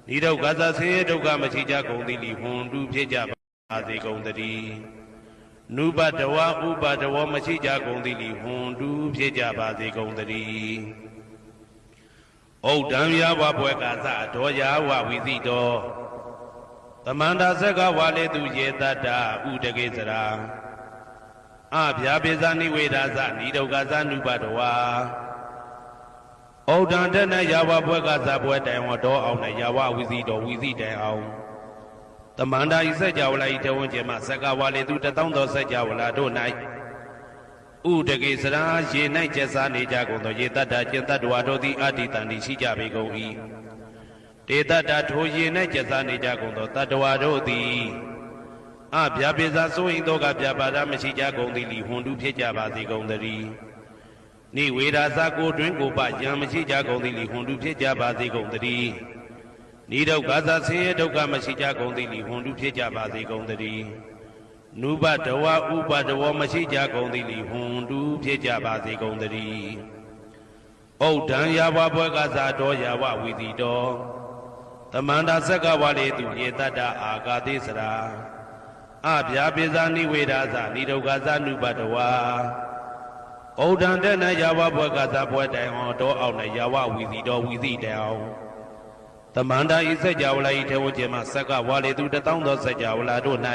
နိဒုက္ခသဆင်းရဲဒုက္ခမရှိကြကုန်သည်လီဟွန်တူဖြစ်ကြပါစေကုန်သတည်းနုပတဝဥပတဝမရှိကြကုန်သည်လီဟွန်တူဖြစ်ကြပါစေကုန်သတည်းဩဒံယဝဘွယ်ကာသအတော်ယာဝဝိသိတောသမန္တာဆက်ကဝါလေသူယေတတ္တဥတကေစရာအဗျာပိဇာနိဝေဒာသနိဒုက္ခသနုပတဝဩဒံတနယဝဘွယ်ကာသဘွယ်တိုင်ဝတော်အောင်နဲ့ယဝဝိသိတော်ဝိသိတိုင်အောင်သမန္တာဤစัจ java လာဤတဝန်းကျင်မှဆက်ကဝါလေသူတသောသောစัจ java လာတို့၌ဥတကေစရာရေ၌ကျက်စားနေကြကုန်သောရေတတ္တကျင့်တတ္တဝါတို့သည်အတ္တိတန်တိရှိကြပေကုန်၏တေတတ္တထိုရေ၌ကျက်စားနေကြကုန်သောတတ္တဝါတို့သည်အဗျာပိဇာဆိုရင်တော့ကဗျာပါဒမရှိကြကုန်သည်လီဟွန်တုဖြစ်ကြပါစေကုန်သတည်းနိဝေဒာသကိုတွင်ကိုပယံမရှိကြကုန်သည်လီဟွန်တုဖြစ်ကြပါစေကုန်သတည်းနိဒုက္ခသဆင်းရဲဒုက္ခမရှိကြကုန်သည်လီဟွန်တုဖြစ်ကြပါစေကုန်သတည်းနုပတဝဥပတဝမရှိကြကုန်သည်လီဟွန်တုဖြစ်ကြပါစေကုန်သတည်းဩဒံယဝဘွယ်ကသာတော်ယဝဝိတိတော်သမန္တာဆက်ကဝါလေသူယေတတ္တအာဂာတိစရာအဗျာပိဇာနိဝေဒာသနိဒုက္ခသနုပတဝဩဒံတနယဝဘွယ်ကသာဘွယ်တိုင်ဟောတော်အောင်နဲ့ယဝဝိတိတော်ဝိတိတိုင်အောင်သမန္တာဤစัจ java လာဤထေဝကျင်မှဆက်ကဝါလေသူတသောသောစัจ java လာတို့၌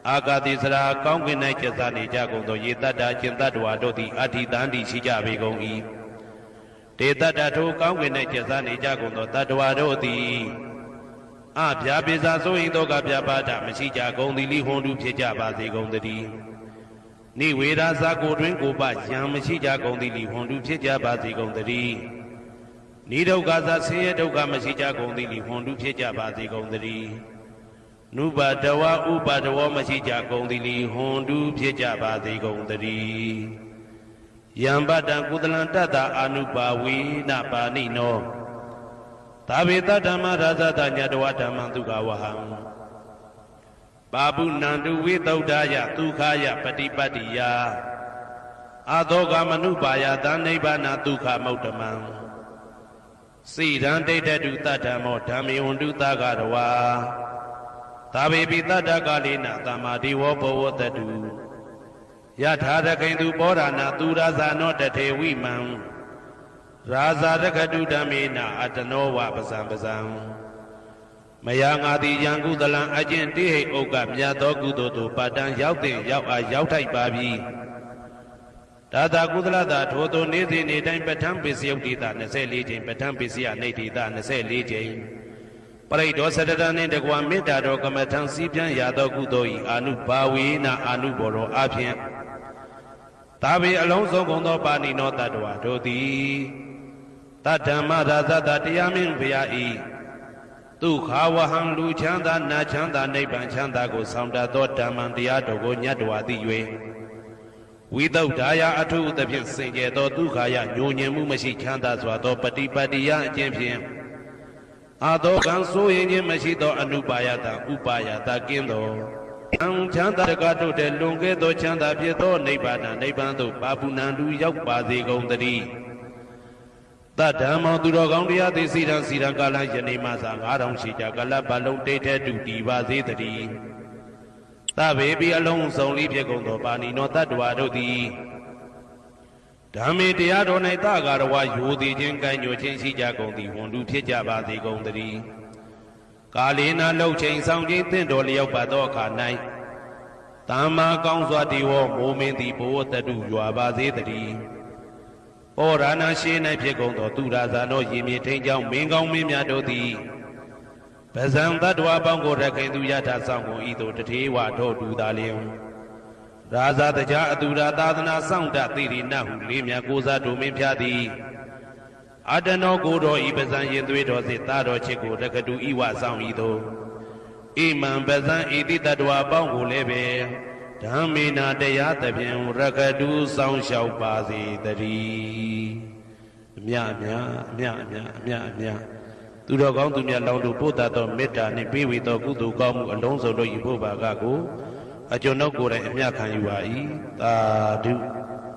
အာဂတိစရာကောင်းကင်၌ကျက်စားနေကြကုန်သောယေတတ္တကျင့်တတ္တဝါတို့သည်အဋ္ဌိတန်တိရှိကြပေကုန်၏တေတတ္တထိုကောင်းကင်၌ကျက်စားနေကြကုန်သောတတ္တဝါတို့သည်အဗျာပိဇာဆိုရင်တော့ကဗျာပါဒမရှိကြကုန်သည်လိဟွန်တုဖြစ်ကြပါစေကုန်သတည်းနိဝေဒာဇာကိုတွင်ကိုပယံမရှိကြကုန်သည်လိဟွန်တုဖြစ်ကြပါစေကုန်သတည်းနိဒုက္ခသဆင်းရဲဒုက္ခမရှိကြကုန်သည်လိဟွန်တုဖြစ်ကြပါစေကုန်သတည်းနုပတဝဥပတဝမရှိကြကုန်သည်လိဟွန်တုဖြစ်ကြပါစေကုန်သတည်းယံပတံကုသလံတတ္တအာနုပါဝေနပါဏိနောသာဝေတဓမ္မရာဇတညတဝဓမ္မသုခဝဟံပါပုဏန္တုဝိသုဒ္ဓယဒုက္ခယပฏิပတ္တိယအာသောကမနုပါယသနိဗ္ဗာနဒုက္ခမௌတမံစိရန်ဒိဋ္ဌတုတတ္တမောဓမ္မေဝန္တုသဂရဝါသာဝေပိတတ္တကာလေနသမ္မာဒေဝဘောဝတတုယထာရခိန်သူပောရဏသူရဇာနောတထေဝိမံရာဇာရခတုဓမ္မေနအတနောဝပဇံပဇံမယငါတိယံကုသလံအကျင့်တိဟိဥက္ကမြတ်သောကုသိုလ်တို့ပါတံရောက်တဲ့ရောက်အားရောက်ထိုက်ပါပြီဒါသာကုသလတာထိုသို့နေ့စဉ်နေ့တိုင်းပဋ္ဌာန်းပစ္စယုတ်တိတာ24ချိန်ပဋ္ဌာန်းပစ္စယနေတိတာ24ချိန်ပရိဒောသတ္တနှင့်တကွာမေတ္တာတော်ကမ္မထံစီးပြန်ရသောကုသိုလ်ဤအာနုဘာဝေနအာနုဘောရောအဖြင့်သာဝေအလုံးစုံကုန်သောပါဏိနောတတ္တဝါတို့သည်တတ္တမရာဇတတရားမင်းဘုရားဤဒုက္ခဝဟံလူချမ်းသာနာချမ်းသာနိဗ္ဗာန်ချမ်းသာကိုဆောင်တတ်သောဓမ္မံတရားတော်ကိုညတ်တော်သိ၍ဝိသုဒ္ဓါယအထုသဖြင့်စင်ကြယ်သောဒုက္ခယညိုညင်မှုမရှိချမ်းသာစွာသောပฏิပတ္တိယအကျင့်ဖြင့်အာသောကံဆိုရင်ခြင်းမရှိသောအနုပါယတဥပါယတကင်းသောအံချမ်းသာတကားတို့တဲ့လွန်ကဲသောချမ်းသာဖြစ်သောနိဗ္ဗာန်နိဗ္ဗာန်သို့ပါပုဏ္ဏတူရောက်ပါစေကုန်သတည်းတတ္တမောသူတော်ကောင်းတရားသိစီရန်စီရန်ကာလယနေ့မှသာ9000ရှိကြကလပ်ပလုံးတိတ်ထဲတူတည်ပါစေတည်းသဗ္ဗေပိအလုံးစုံလေးဖြစ်ကုန်သောပါဏိနောတတ္တဝါတို့သည်ဓမ္မေတရားတော်၌သကာရဝယိုသည်ခြင်းကံ့ညိုခြင်းရှိကြကုန်သည်ဝန်တုဖြစ်ကြပါစေကုန်သတည်းကာလေနာလှုပ်ချိန်ဆောင်ခြင်းသင့်တော်လျောက်ပါသောအခါ၌သမ္မာကောင်းစွာတည်ဝမိုးမင်းသည်ဘဝတတုရွာပါစေတည်းဩရဏရှိ၌ဖြစ်ကုန်သောသူရာဇာနောရေမြေထိန်ကြောင့်မင်းကောင်းမင်းများတို့သည်ပဇံတတ္တဝါပေါင်းကိုရခင်သူယထာဆောင်ကုန်ဤသို့တထေဝထောတူသာလျင်ရာဇာတကြားအတူရာသာသနာစောင့်တသိရိနဟုလေးမြတ်ကိုစားတို့မင်းဖျားသည်အတနောကိုတော်ဤပဇံရင်သွေးတော်စေတာတော်ချစ်ကိုရခတူဤဝဆောင်ဤသို့ဣမံပဇံဤတိတတ္တဝါပေါင်းကိုလည်းပဲဓမ္မေနာတရားသဖြင့်ရခတူဆောင်လျှောက်ပါစေတည်းအမြအမြအမြအမြအမြအမြသူတော်ကောင်းသူမြတ်လောင်းတို့ပို့တတ်သောမေတ္တာနှင့်ပေးဝေသောကုသိုလ်ကောင်းမှုအလုံးစုံတို့ဤဖို့ပါကကိုအကျွန်ုပ်ကိုယ်တိုင်အမြခံယူပါ၏သာဓု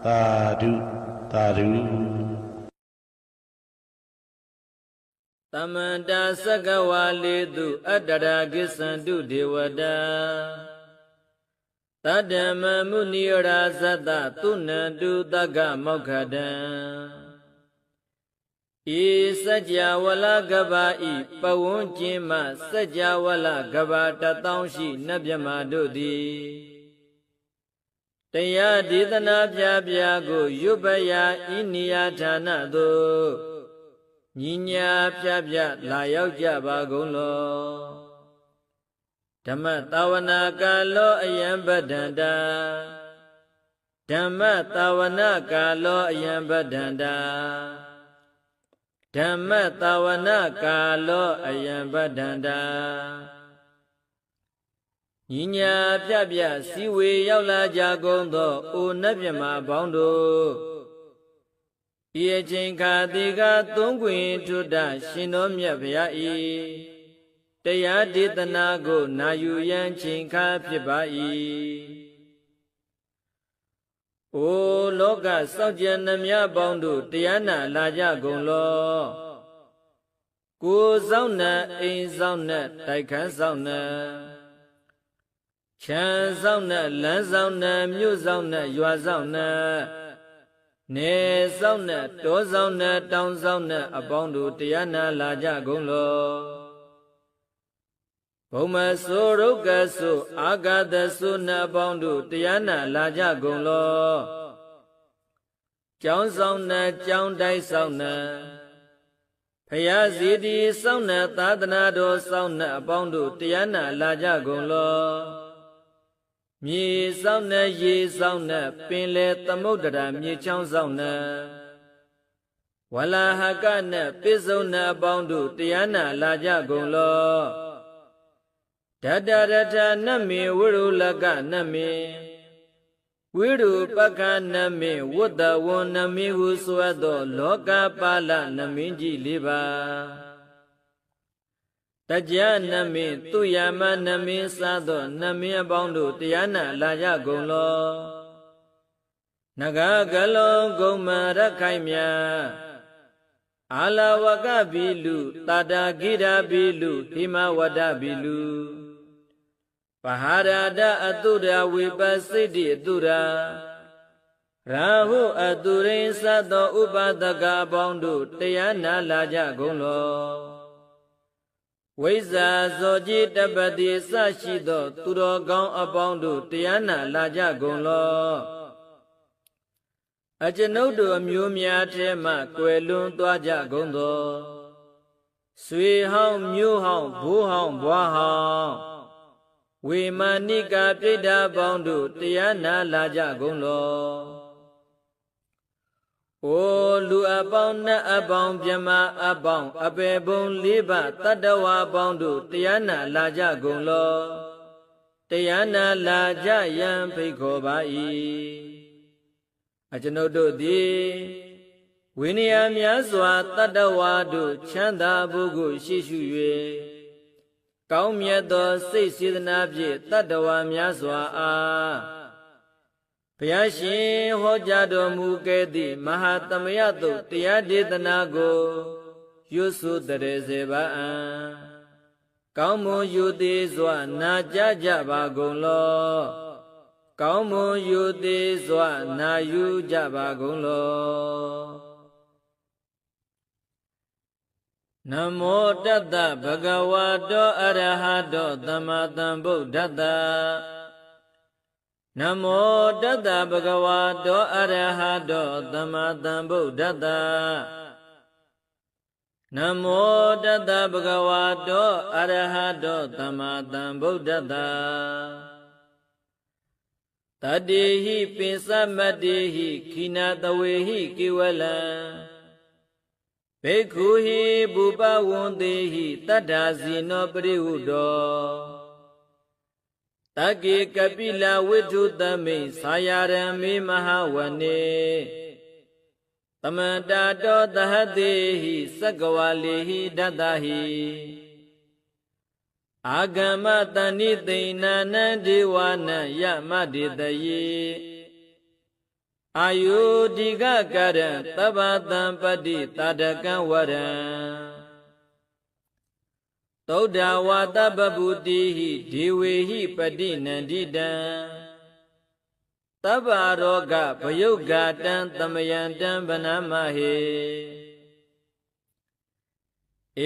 သာဓုသာဓု Tamanta Sakawalidu Adaragisandu Devada Tadama Munira Zata Tunadu Daga Mokada Sajawala Gabai Pawunjima Sajawala Gabata Taunshi Nabyamadudi Taya Didana Pyabyago Yubaya Inya Tanado Ninya Pyabya Layauja Bagulo Dhamma Tawana Kalo Ayambadanda Dhamma Tawana Kalo Ayambadanda Dhamma Tawana Kalo Ayambadanda Ninya Pyabya Siwe Yaula Jagondo O Nabyama Bondo Ye Jinka Diga Tungwin Tuda Shinomya Vyai Taya Ditanago Nayu Yan Jinka Pibai O Loka Saujanamya Bondo Tiana Laja Gonglo Ku Zauna In Zauna Taikan Zauna Chan Zauna Lan Zauna Myu Zauna Yua Zauna Ne Zauna Do Zauna Down Zauna Abondo Tiana Laja Gonglo Boma Soroka So Agada Suna Bondo Tiana Laja Gonglo Chang Zauna Chang Dai Zauna Paya Zidi Zauna Tadana Do Zauna Bondo Tiana Laja Gonglo Mi Zauna Ye Zauna Pinle Tamodara Mi Chang Zauna Wala Hakana Pizona Bondo Tiana Laja Gonglo Dadarata Nami Wirulaga Nami Wiru Paka Nami Wada Wonami Huswado Loka Pala Naminji Liba Taja Nami Tuyama Nami Sado Nami Abondo Tiana Laja Gonglo Naga Galo Goma Rakaimya Ala Waka Bilu Tada Gira Bilu Hima Wada Bilu Paharada Atura Vipasidi Atura Rahu Aturin Sado Upadaga Bondo Tiana Laja Gonglo Weza Zoji Tabadi Sashido Turo Gong Abondo Tiana Laja Gonglo Ajanodo Amyumya Tema Kwelun Twaja Gondo Sui Hong Myu Hong Bu Hong Bwa Hong Vimanika Pida Bondo Tiana Laja Gonglo O Lu Abong Na Abong Pyama Abong Abebong Liba Tadawa Bondo Tiana Laja Gonglo Tiana Laja Yan Piko Bai Ajanodo Di Winia Myaswa Tadawa Do Chanda Bugu Shishu Yue Cao Miet Do Sei Sidana Pye Tadawa Myaswa A Pyashin Hoja Do Mukedi Mahatamaya Do Tiyaditana Go Yusu Tere Seba A Cao Mu Yuti Zwa Na Jaja Ba Gonglo Cao Mu Yuti Zwa Na Yu Jaba Gonglo Namo Tata Bhagavato Arahato Sammasambuddhassa Namo Tata Bhagavato Arahato Sammasambuddhassa Namo Tata Bhagavato Arahato Sammasambuddhassa Tadehi Pinsamadehi Kinatawehi Kiwala Bhekhuhi Bhupa Wundehi Tadhasino Prihudo Taki Kapila Vidhutame Sayarame Mahawane Tamadato Dahadehi Sakawalehi Dadahi Agama Tanitena Nandiwana Yamaditaye Ayudiga Kara Tabatam Padi Tadakan Waran သုဒ္ဓဝါတပဗုတိဟိဒေဝေဟိပတိနန္တိတံသဗ္ဗရောဂဗယုဂတံသမယံတံဗနမဟေ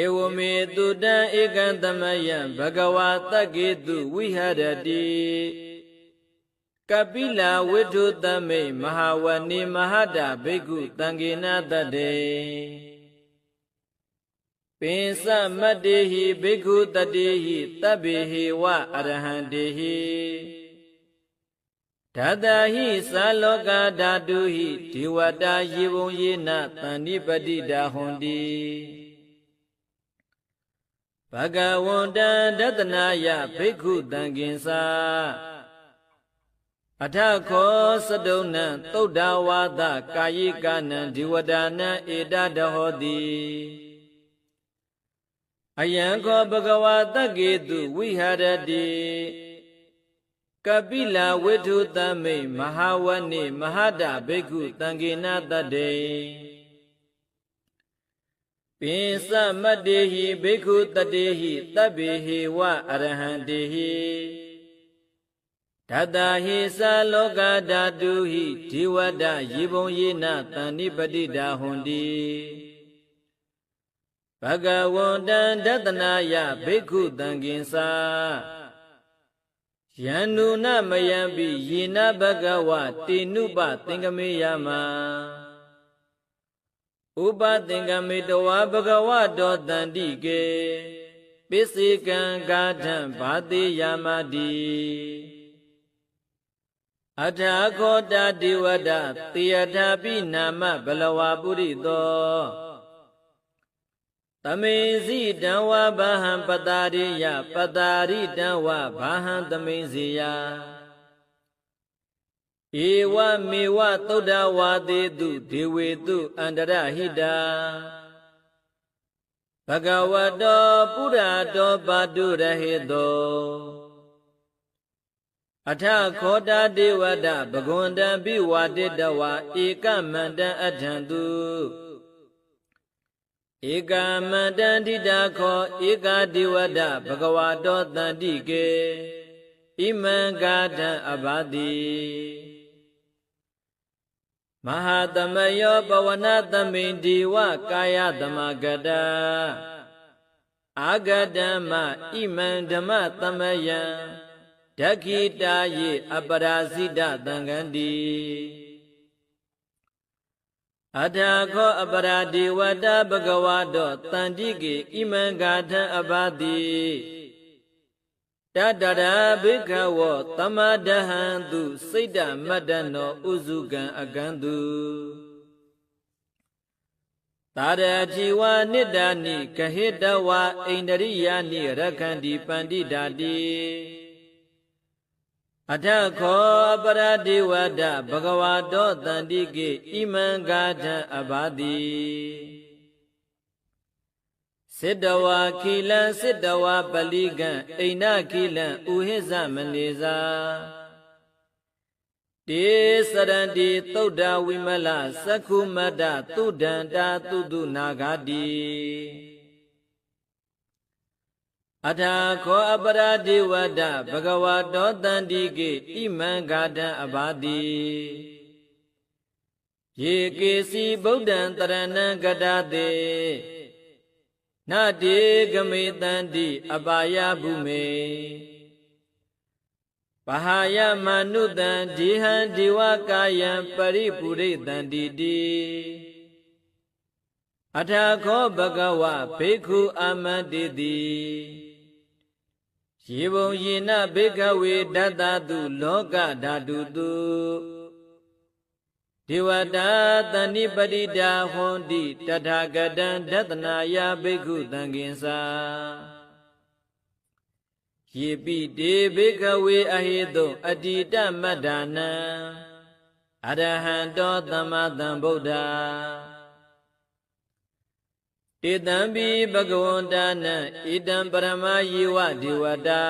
ဧဝမေတုတံဧကံသမယံဘဂဝါတက္ကေတုဝိဟရတိကပိလဝိထုသမိတ်မဟာဝဏိမဟာတဘိက္ခုတံဃေနတတေပိစမတ္တေဟိဘိက္ခုတတေဟိတဗ္ဗေဟေဝအရဟံတေဟိဓာတဟိသာလောကဓာတုဟိဒေဝတာယေဘုံယေနသန္တိပတိတာဟွန်တိဘဂဝန္တံဒသနာယဘိက္ခုတံကိဉ္စာအထခောသတုံနံသုဒ္ဓဝါဒကာယိကနံဒီဝဒနံဧတတဟောတိအယံခောဘဂဝါတက္ကေတုဝိဟရတိကပိလဝိထုသမိတ်မဟာဝဏိမဟာတဘိက္ခုတံဃေနတတေပိစမတ္တေဟိဘိက္ခုတတေဟိတဗ္ဗေဟေဝအရဟံတေဟိဓာတဟိသာလောကဓာတုဟိဒေဝတယေဘုံယေနသန္တိပတိတာဟွန်တိဘဂဝန္တံဒသနာယဘိက္ခုတံကိဉ္စာယန္နုနမယံပိယေနဘဂဝတေနုပသင်္ကမေယမဥပသင်္ကမေတဝါဘဂဝတောတန္တိကေပိစေကံဂါထံဘာတိယမတိအထာခောတဒေဝဒတေယထာပိနာမဘလဝပုရိသောသမေစီတံဝါဘာဟံပတာရိယပတာရိတံဝါဘာဟံသမေစီယဧဝမေဝသုဒ္ဓဝါသေတုဒေဝေတုအန္တရဟိတာဘဂဝတောပုရတောပါတုရဟေတောအထခောတာဒေဝဒဘဂဝန္တံပိဝါတိတဝါဧကမန္တံအထံတုဧကမန္တံဒိတာခောဧကဒေဝဒဘဂဝတောတန္တိကေဣမံဂါထံအဘာတိမဟာသမယောပဝနာသမိန်ဒီဝကာယသမဂတအာဂတမဣမံဓမ္မသမယံဒက္ခိတာယေအပရာဇိတသံဃန္တိအထာခောအပရာဒေဝတာဘဂဝါတောတန္တိကေဣမံဂါထံအဘာတိတတရာဘိက္ခဝောသမဒဟံတုစိတ်တမတ္တနောဥစုကံအကံတုသာရတိဝါနိတ္တနိကဟိတဝါဣန္ဒရိယာနိရခန္တိပန္တိတာတိအထခောပရဒေဝဒဘဂဝါတောတန္တိကေဣမံဂါထံအဘာတိစေတဝါခိလံစေတဝါပလိကံအိန္ဒခိလံဥဟိဇမနေသာတေစရန္တိသုဒ္ဓဝိမလသက္ခုမတ္တသုဒန္တာသုတုနာဂတိအထာခောအပရာဒေဝဒဘဂဝါတောတန္တိကေဣမံဂါထံအဘာတိယေကေစီဗုဒ္ဓံတရဏံကတတေနတေဂမေတန္တိအပါယဗုမေပဟာယမနုတံဒီဟံဒီဝကာယံပရိပုရိတန္တိတိအထာခောဘဂဝဘိက္ခုအာမန္တိတိယေဘုံယေနဘိက္ခဝေဒတ္တတုလောကဓာတုတုဒေဝတာတဏိပတိတာဟွန်တိတထာဂတံဒသနာယဘိက္ခုတံကိဉ္စာယေပိတေဘိက္ခဝေအဟိတုအတ္တိတမတ္ထာနံအရဟံတောသမ္မာသမ္ဗုဒ္ဓဧတံပိဘဂဝန္တာနံဣတံပရမယေဝဒေဝတာ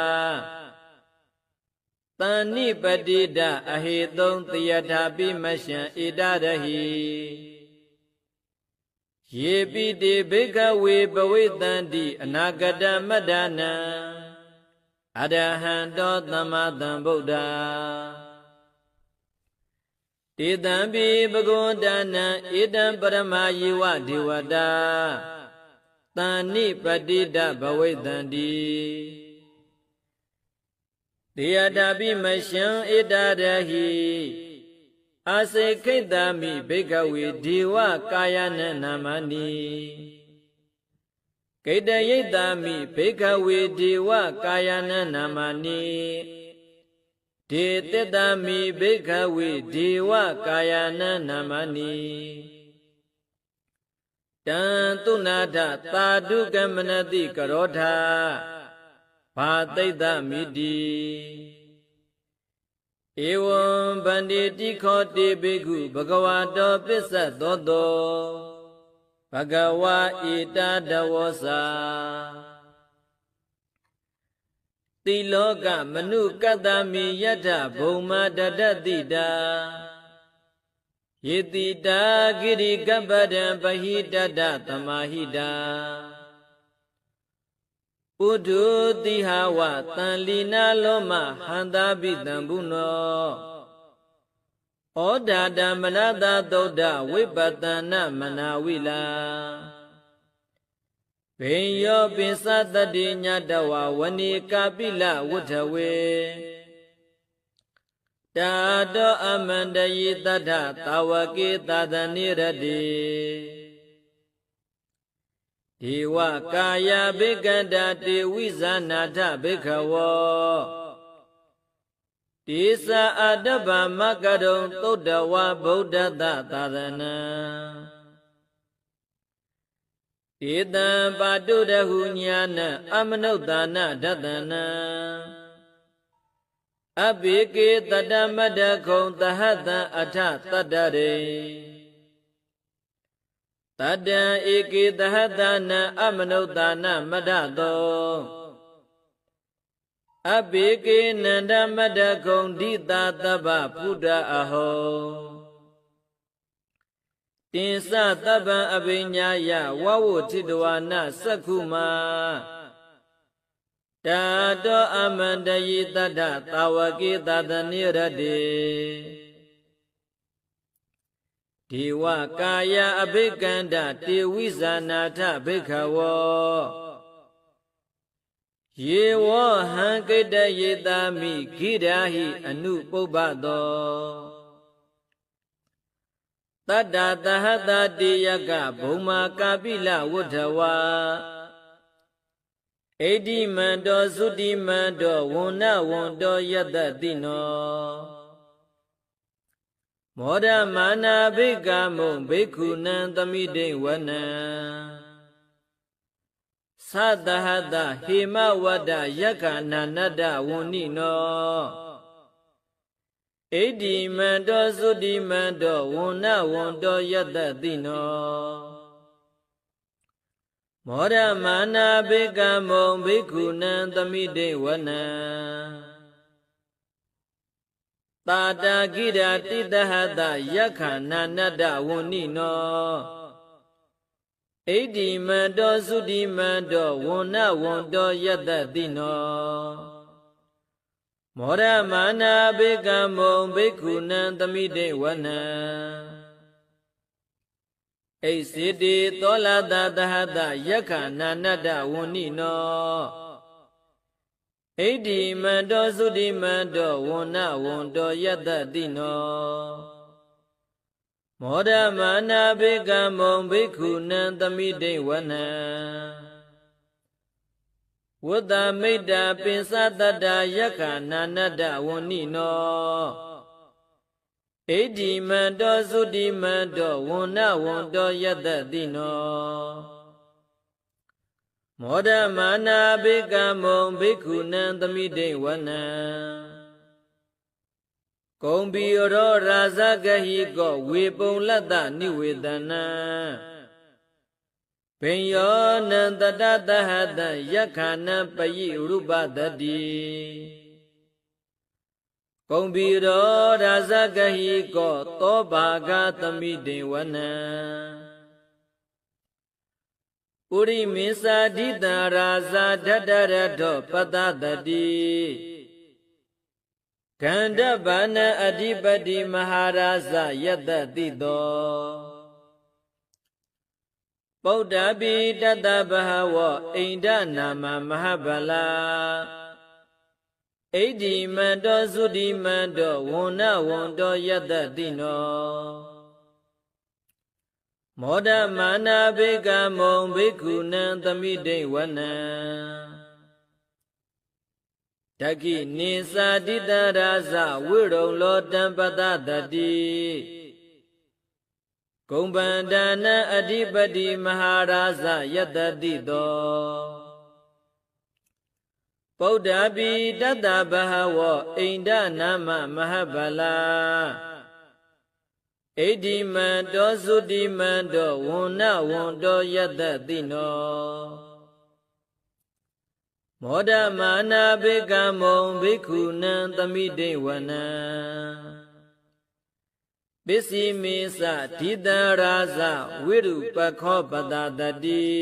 တဏိပတိတအဟေတုံတယထာပိမရှံဣတရဟိယ ယေပိတိဘိက္ခဝေပဝိတန္တိအနာဂတမတ္တနံအရဟံတောသမ္မာသမ္ဗုဒ္ဓတေတံပိဘဂဝန္တနံဧတံပရမယေဝဒေဝတာတန်နိပတိတဘဝိတန္တိတေယတာပိမရှံဧတရဟိအာစေခိတမိဘိက္ခဝေဒေဝကာယနနာမနိကိတယိတမိဘိက္ခဝေဒေဝကာယနနာမနိဒေတတမိဘိက္ခဝေဒေဝကာယနနာမနိတံသုနာထသာဓုကမနတိကရောထဘာသိတမိတိဧဝံဗန္တိတိခောတိဘိက္ခုဘဂဝါတောပစ္စသောတောဘဂဝါဣတာတဝောစာတိလောကမနုကတ္တမိယထဘုံမာတတတိတာယေတိတာဂိရိကပ္ပဒံပဟိတတသမာဟိတာပုထုတိဟဝတန်လီနာလောမဟန္တာပိတံဘုနောဩဒါတမနတသုဒ္ဓဝိပတနာမနာဝိလာဘိညောပိသတတိညတဝဝဏီကာပိလဝုထဝေတာတောအမန္တယိတထသာဝကေသသနိရတိဒေဝကာယဘိကန္တာတေဝိဇာနာထဘိက္ခဝောတိသအတ္တဗမကရုံသုဒ္ဓဝါဗုဒ္ဓတသာသနံဧတံပါတုရဟုညာနအမနုဿာနဒတနံအဘိကေတတမတ္တခုံသဟတံအထတတ္တရေတတံဧကေသဟတနံအမနုဿာနမတ္တသောအဘိကေနန္ဒမတ္တခုံဒိတာတဗ္ဗဖုဒ္ဓအဟောတင်္စတဗ္ဗံအဘိညာယဝဝုထိတဝါနသက္ခုမာတာတောအမန္တယိတတ္ထသာဝကေသသနိရတိဒေဝကာယအဘိကန္တတေဝိဇာနာထဘိက္ခဝောယေဝဟံကိတယေတာမိဂိရာဟိအနုပုပ္ပသောတတ္တသဟတတိယကဘုံမာကာပိလဝုထဝါဣတိမန္တောသုတိမန္တောဝန္နဝန္တောယတတိနောမောဒမာနာဘိကမုံဘိက္ခုနံသမိတိဝနံသတဟတဟေမဝတ္တယက္ခဏနတ္တဝန္နိနောဣတိမန္တောသုတိမန္တောဝန္နဝန္တောယတတိနောမောဒမာနာဘိကမုံဘိက္ခုနံသမိတိဝနံတာတာဂိရာတိတဟတယက္ခဏနတ္တဝန္နိနောဣတိမန္တောသုတိမန္တောဝန္နဝန္တောယတတိနောမောဒမာနာဘိကမုံဘိက္ခုနံသမိတိဝနံဣစေတိသောလတသဟတယက္ခဏနတ္တဝန္နိနောဣတိမန္တောသုတိမန္တောဝန္နဝန္တောယတတိနောမောဒမာနာဘိကမုံဘိက္ခုနံသမိတိဝနံဝတ္တမိတ္တာပင်စတတ္တယက္ခဏနတ္တဝန္နိနောဣတိမန္တောသုတိမန္တောဝန္နဝန္တောယတတိနောမောဒမာနာဘိကမုံဘိက္ခုနံသမိတိဝနံကုံဘီရောရာဇဂဟိကောဝေပုံလတ္တနိဝေဒနံဘိယောနံတတသဟတယက္ခဏံပယိရုပတတိကုံဘီရောရာဇဂဟိကောသောဘာဂသမိတိဝနံ ပုရိမေသာဒိတရာဇာဓတ္တရတောပတ္တတတိကန္ဓဗာနအဓိပတိမဟာရာဇယတ္တတိတောပုဒ္ဓပိတတ္တဘဟဝောအိန္ဒနာမမဟာဗလာဣဒိမန္တောသုတိမန္တောဝန္နဝန္တောယတ္တတိနောမောဒမာနာဘေကမုံဘေကုဏံသမိတိဝနံတကိနိသာတိတရာဇဝိရုံလောတံပတတတိဂုံဗန္ဒနာအဓိပတိမဟာရာဇယတ္တတိတောပုဒ္ဓပိတတ္တဘဟဝောအိန္ဒနာမမဟာဗလာဣဒိမန္တောသုတိမန္တောဝန္နဝန္တောယတ္တတိနောမောဒမာနာဘေကမုံဘေကုဏံသမိတိဝနံပစ္စည်းမေသဒိတရာဇဝိရုပခောပတတတိ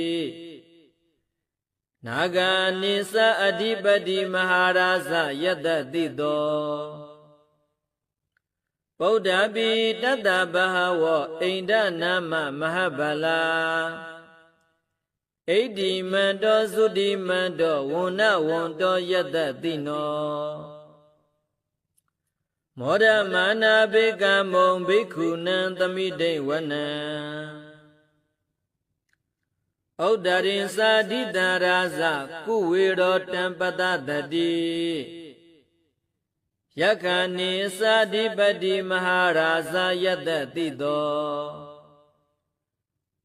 နာဂာနိသအဓိပတိမဟာရာဇယတ္တတိတောဗုဒ္ဓပိတတ္တဘဟဝောအိန္ဒနာမမဟာဗလာဣဒိမန္တောသုတိမန္တောဝန္နဝန္တောယတ္တတိနောမောဒမာနာဘေကမုံဘေကုဏံသမိတိဝနံဩဒရင်သာဒိတရာဇကုဝေရောတံပတတတိယက္ခဏိသာဓိပတိမဟာရာဇယတ္တတိတော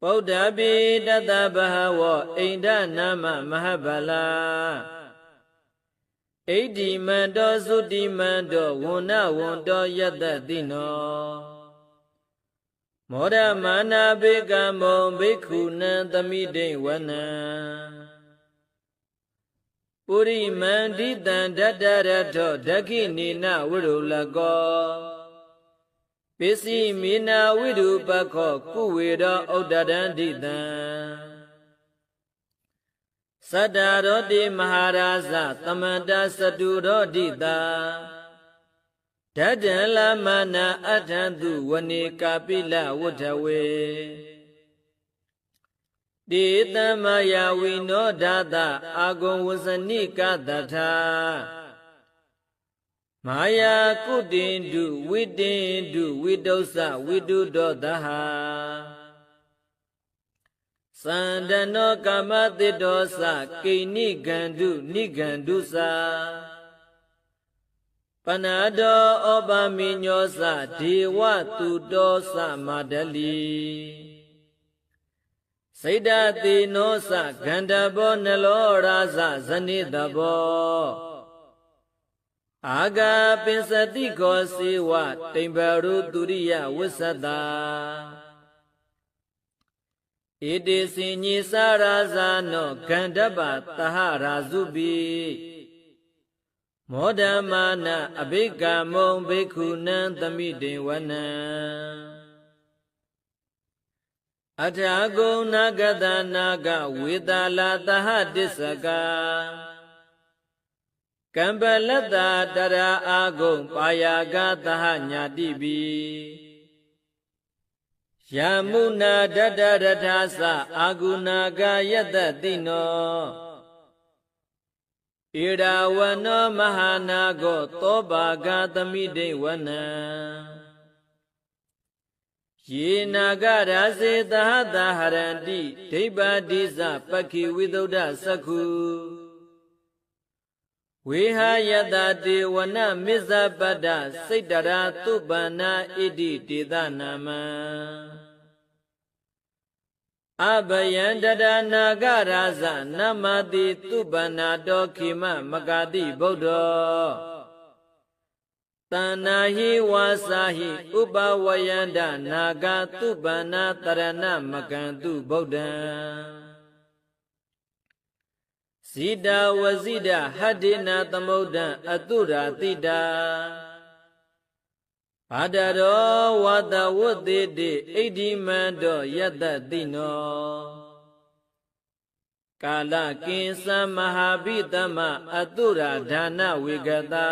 ပုဒ္ဓပိတတ္တဘဟဝောအိန္ဒနာမမဟာဗလာဣဒိမန္တောသုတိမန္တောဝန္နဝန္တောယတ္တတိနောမောဒမာနာဘေကမုံဘေကုဏံသမိတိဝနံပုရိမန္တိတံဓတ္တရထောဒခိနိနဝိရုလကောပစ္စည်းမေနာဝိရုပခောကုဝေရောဩဒဒန္တိတံသတ္တရောတိမဟာရာဇသမန္တသတုရောတိတာဓတ္တလမနာအထံသူဝနေကာပိလဝဋ္ဌဝေတိတမယဝိနောဓာတအာဂုံဝဇနိကတထာမာယာကုတိန္တုဝိတိန္တုဝိတုစဝိတုဒောသဟာသန္တနောကမတိတောသကိဏိဂန္ဓုနိဂန္ဓုသာပနာတောဩပမိညောသဒေဝတုတောသမဒလိစိတ္တတိနောသဂန္ဓဘောနလောရာဇဇနိတဘောအာဂါပင်စတိကောစေဝတိမ်ဘရုတုရိယဝစ္စတာဣတိစိညိစာရာဇာနောဂန္ဓပသဟရာဇုပိမောဒမာနအဘိကမုံဘေကုဏံသမိတေဝနံအထာဂုဏဂတနာဂဝေတာလာသဟတစ္စကကံပလတ္တာတရာအာဂုံပါယာဂသဟညာတိပိယမုနာဒတ္တရထာသအာဂုဏာဂယတ္တတိနောဣရာဝနောမဟာနာဂောသောဘာဂသမိတေဝနံယေနာဂရာစေသဟတဟရန္တိဒိဗ္ဗဒိသပက္ခိဝိသုဒ္ဓသက္ခုဝေဟယတတေဝနမစ္ဆပတ္တစိတ္တရာသုပ္ပန္နာဣတိတေသနာမံအဘယံတဒနာဂရာဇနမတိသုပ္ပန္နာတောခိမမဂတိဗုဒ္ဓောတဏ္ဏဟိဝါစာဟိဥပဝယန္တနာဂသုပ္ပန္နာတရဏမကံတုဗုဒ္ဓံဇိတဝဇိတဟတ္တိနာသမုဒ္ဒံအတုရာတိတာဘာဒရောဝတ္တဝတ္တိတိဣဒိမန္တောယတ္တတိနော ကာလကိဉ္စမဟာဘိသမအတုရာဒါနဝေကတာ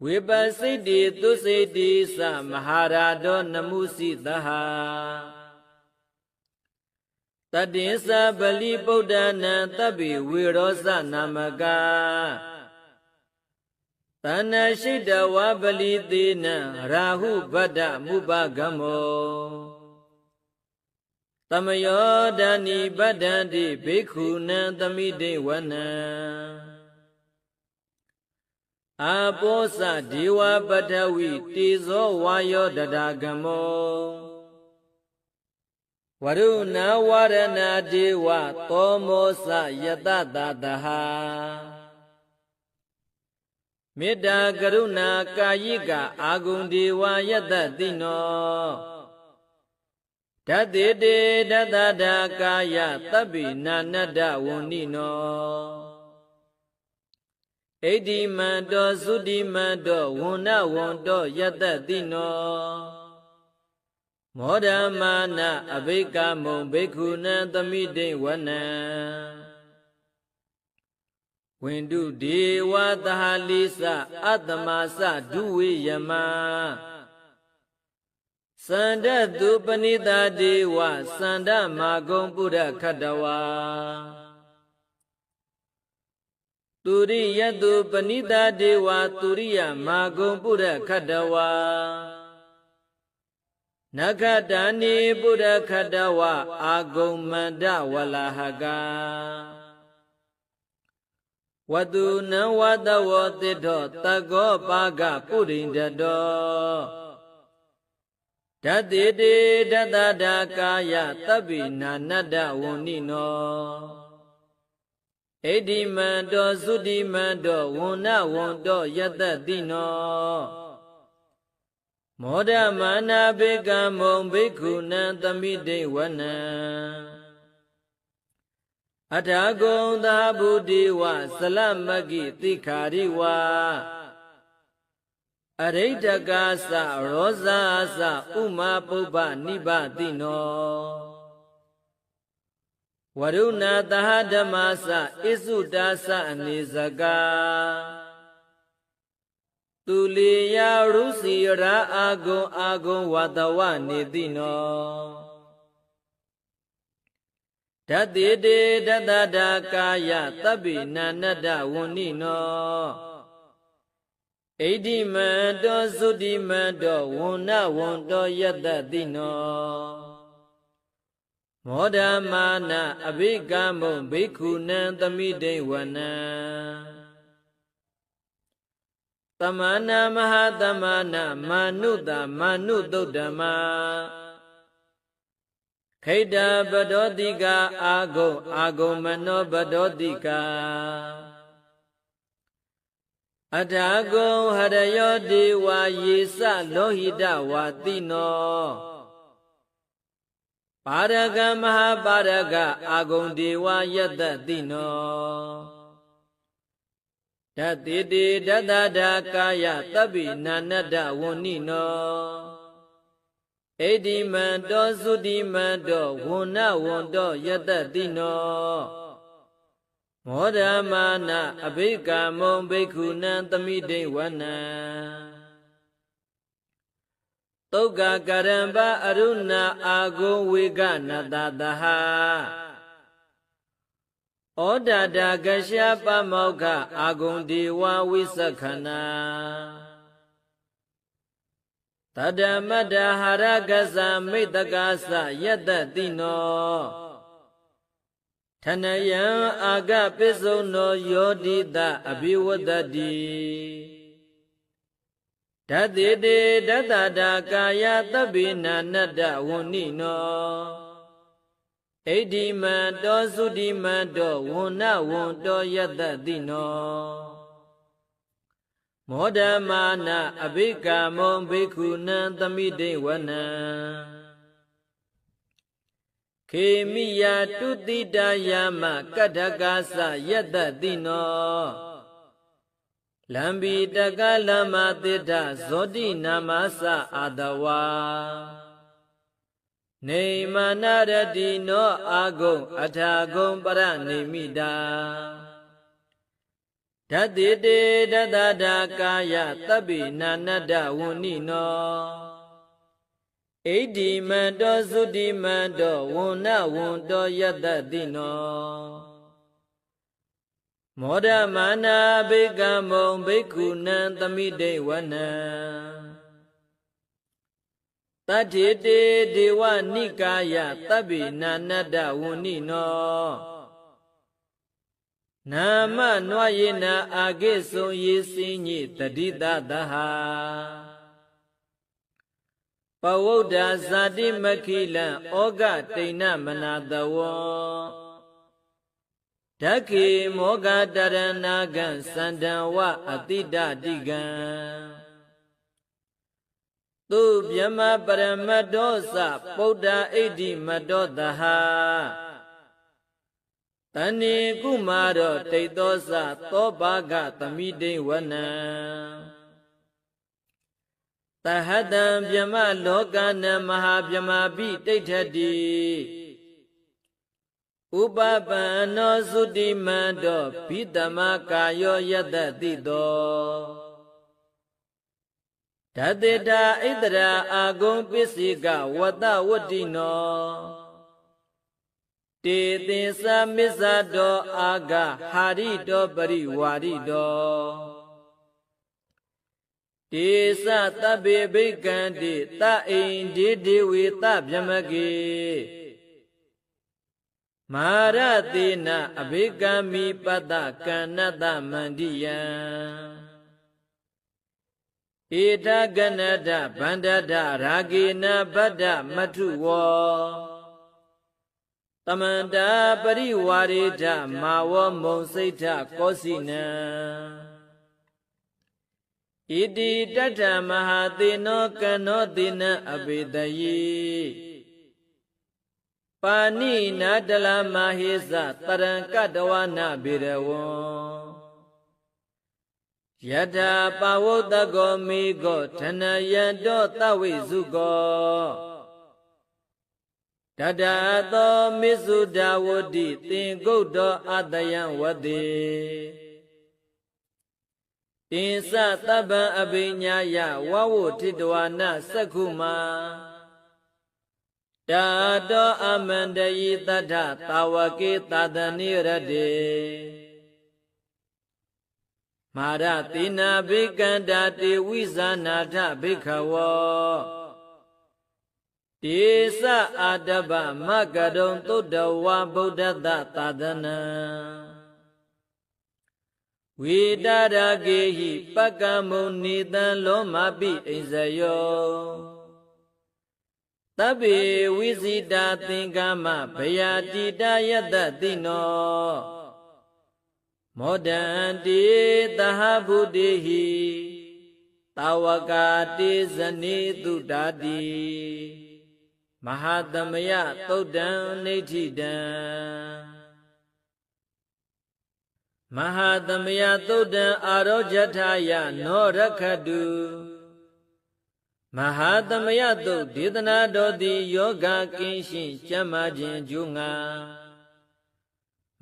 ဝိပစိတ္တိသူစိတ္တိသမဟာရာဒောနမုစိတဟတတိသဗလိဗုဒ္ဓနာတဗ္ဗိဝေရောဇနာမကသနရှိတဝဗလိသေနရာဟုဗဒ္ဓမုပဂမောသမယောဒာနိဗဒ္ဒန္တိဘိက္ခုနံသမိတေဝနံအာပောစဒေဝပထဝီတေဇောဝါယောတဒါဂမောဝရုဏဝရဏဒေဝသောမောစယတတတဟမေတ္တာကရုဏာကာယိကအာဂုံဒေဝယတတိနောဓတ္တေတေဓတ္တဒါကာယသဗ္ဗိနာနတ္တဝန္နိနောဣဒိမန္တောသုတိမန္တောဝန္နဝန္တောယတတိနောမောဒမာနအဘိကမုံဘိက္ခုနံသမိတိဝနံဝိန္တုဒေဝသဟလိစအတ္တမစဒုဝေယမသန္တတုပဏိတာဒေဝသန္တမာဂုံပုရခတဝါตุริยตุปณิตาเทวาตุริยมากุงปุระคัตวานักขตานิปุระคัตวาอากุงมันดาวลาหกาวัตุนังวัตวติโตตะโกปากะปุรินทโตดัตติเตดัตตดากายะตัพพินานัตตวန္နိနောဣဒိမန္တောသုတိမန္တောဝန္နဝန္တောယတတိနောမောဒမာနာဘေကမုံဘိက္ခုနံသမိတေဝနံအထာဂုံသာဗုဒိဝသလမဂ္ဂိတိခာရိဝအရိဋ္ဌကာသရောဇာသဥမာပုပ္ပနိဗ္ဗတိနောဝရုဏသဟဓမ္မသဣစုတာသအနေစကာသူလီယရုစီရာအာဂုံအာဂုံဝတဝနေတိနောဓတ္တိတေဓတ္တဒါကာယသဗ္ဗိနာနတ္တဝန္နိနောဣဒိမန္တောသုတိမန္တောဝန္နဝန္တောယတတိနောမောဒမာနအဘိကမုံဘိက္ခုနံသမိတေဝနံသမနာမဟာသမနာမာနုတမာနုတုဒ္ဓမခိတပဒောတိကာအာဂုံအာဂုံမနောပဒောတိကာအထာဂုံဟရယောဒေဝယေစလောဟိတဝါတိနောပါရကမဟာပါရကအာဂုံဒေဝယတတိနောဓတ္တိတေဓတ္တဒါကာယသဗ္ဗိနာနတ္တဝန္နိနောဣဒိမန္တောသုတိမန္တောဝန္နဝန္တောယတတိနောမောဒမာနအဘိကမုံဘိက္ခုနံသမိတေဝနံသုက္ကကရံပအရုဏအာဂုံဝေကနတတဟဩဒဒကရှပမောက္ခအာဂုံဒေဝဝိသခဏာတတမတ္တဟာရကသမိတ္တကာသယတတိနောထနယံအာဂပိစုံနောယောတိတအဘိဝတ္တိဓတ္တိတေဓတ္တဒါကာယသဗ္ဗိနာနတ္တဝန္နိနောဣဒိမန္တောသုတိမန္တောဝန္နဝန္တောယတတိနောမောဒမာနအဘိကမုံဘိက္ခုနံသမိတေဝနံခေမိယတုတိတယမကတ္ထကာသယတတိနောလံဘီတကလမတိဋ္ဌဇောတိနာမသအာတဝါ နေမာနာရတိနောအာဂုံအထာဂုံပရနေမိတာဓတ္တိတေတတတာကာယသဗ္ဗိနာနတ္တဝဏ္ဏိနောဣတိမန္တောသုတိမန္တောဝန္နဝန္တောယတ္တတိနောမောဒမာနာဘိကမုံဘိက္ခုနံသမိတေဝနံတတ္ถิတေဒေဝနိကာယသဗ္ဗိနာနတ္တဝဏ္ဏိနောနာမနွာယေနာအာဂိဆုံယေစိညိတတိတသဟာပဝုဒ္ဓဇာတိမခိလံဩဃတိဏမနာတဝံဓက္ခိမောဂတရဏဂံစန္ဒံဝအတိတတိကံသူဗျမပရမတ္တောသပုဒ္ဓဣဋ္ဌိမတ္တောတဟာတဏိကုမာရောတိတ်သောသသောဘာဂသမိတိဝနံတဟတံဗျမလောကနံမဟာဗျမပိဋိဋ္ဌတိဥပပန္နောသုတိမန္တောဘိတမကာယောယတ္တတိတောဓတ္တေတာဣတရာအာဂုံပစ္စေကဝတ္တဝတ္တိနောတေသင်္သမစ္ဆတောအာဂဟာရိတောပရိဝါရိတောတေသသဗ္ဗေဘိကံတိသအိန္ဒေဒေဝေသဗျမကေမာရတေနအဘိကံမိပတ္တကဏ္ဏတမန္တိယံဧတကဏ္ဍဗန္ဒဒရာဂေနဗဒ္ဒမထုဝောတမန္တာပရိဝါရေထမာဝမုံစိတ်ထကောစီနံဣတိတတ္ထမဟာသေနောကနောသေနအဘိတယေပါဏိနာတလမဟိသတရံကတဝနာဘိရဝံယထာပါဝုတ္တကောမိကောဌနယံတောသဝိစုကောတတသောမိစုဒဝတိသင်္ကုတ်တောအတယံဝတိတင်္စသဗ္ဗံအဘိညာယဝဝုထိတဝနာစက္ခုမာတာတောအမန္တယိတတ္ထသာဝကေသတနိရတေမာရတိနာဘိကန္တာတေဝိဇာနာထဘိခဝောတေသအာတဗမကရုံသုတ္တဝါဗုဒ္ဓတသာသနံဝိတာရကေဟိပကမုန်နိတံလောမပိအိဇယောသဗ္ဗေဝိဇိတာသင်္ကမဘယာတိတယတ္တတိနောမောဒန္တိသဟဗုတေဟိတာဝကာတိဇနိတုတာတိမဟာသမယသုတ်တံနေဋ္ဌိတံမဟာသမယသုတ်တံအာရောဇထာယနောရခတုမဟာသမယသုတ်ဒေသနာတော်သည်ယောဂကင်းရှင်းကျမ်းမာခြင်းကျိုးငါ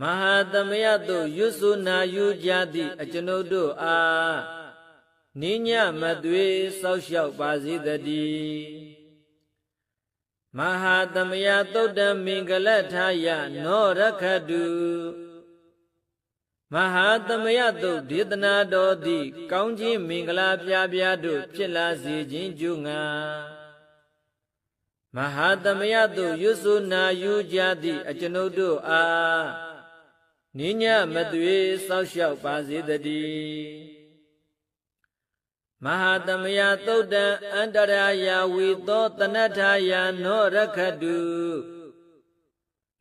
မဟာသမယသုတ်ရွစုနာယူကြသည့်အကျွန်ုပ်တို့အားနိညမသွေစောက်ရှောက်ပါစေတည်းမဟာသမယသုတ်တံမင်္ဂလထာယနောရခတုမဟာသမယသုတ်ဒေသနာတော်သည်ကောင်းခြင်းမင်္ဂလာပြားပြားတို့ဖြစ်လာစေခြင်းကျိုးငါမဟာသမယသုတ်ရွစုနာယူကြသည့်အကျွန်ုပ်တို့အားနိညမသွေစောက်ရှောက်ပါစေတည်းမဟာသမယသုတ်တံအန္တရာယဝီသောတနထာယနောရခတု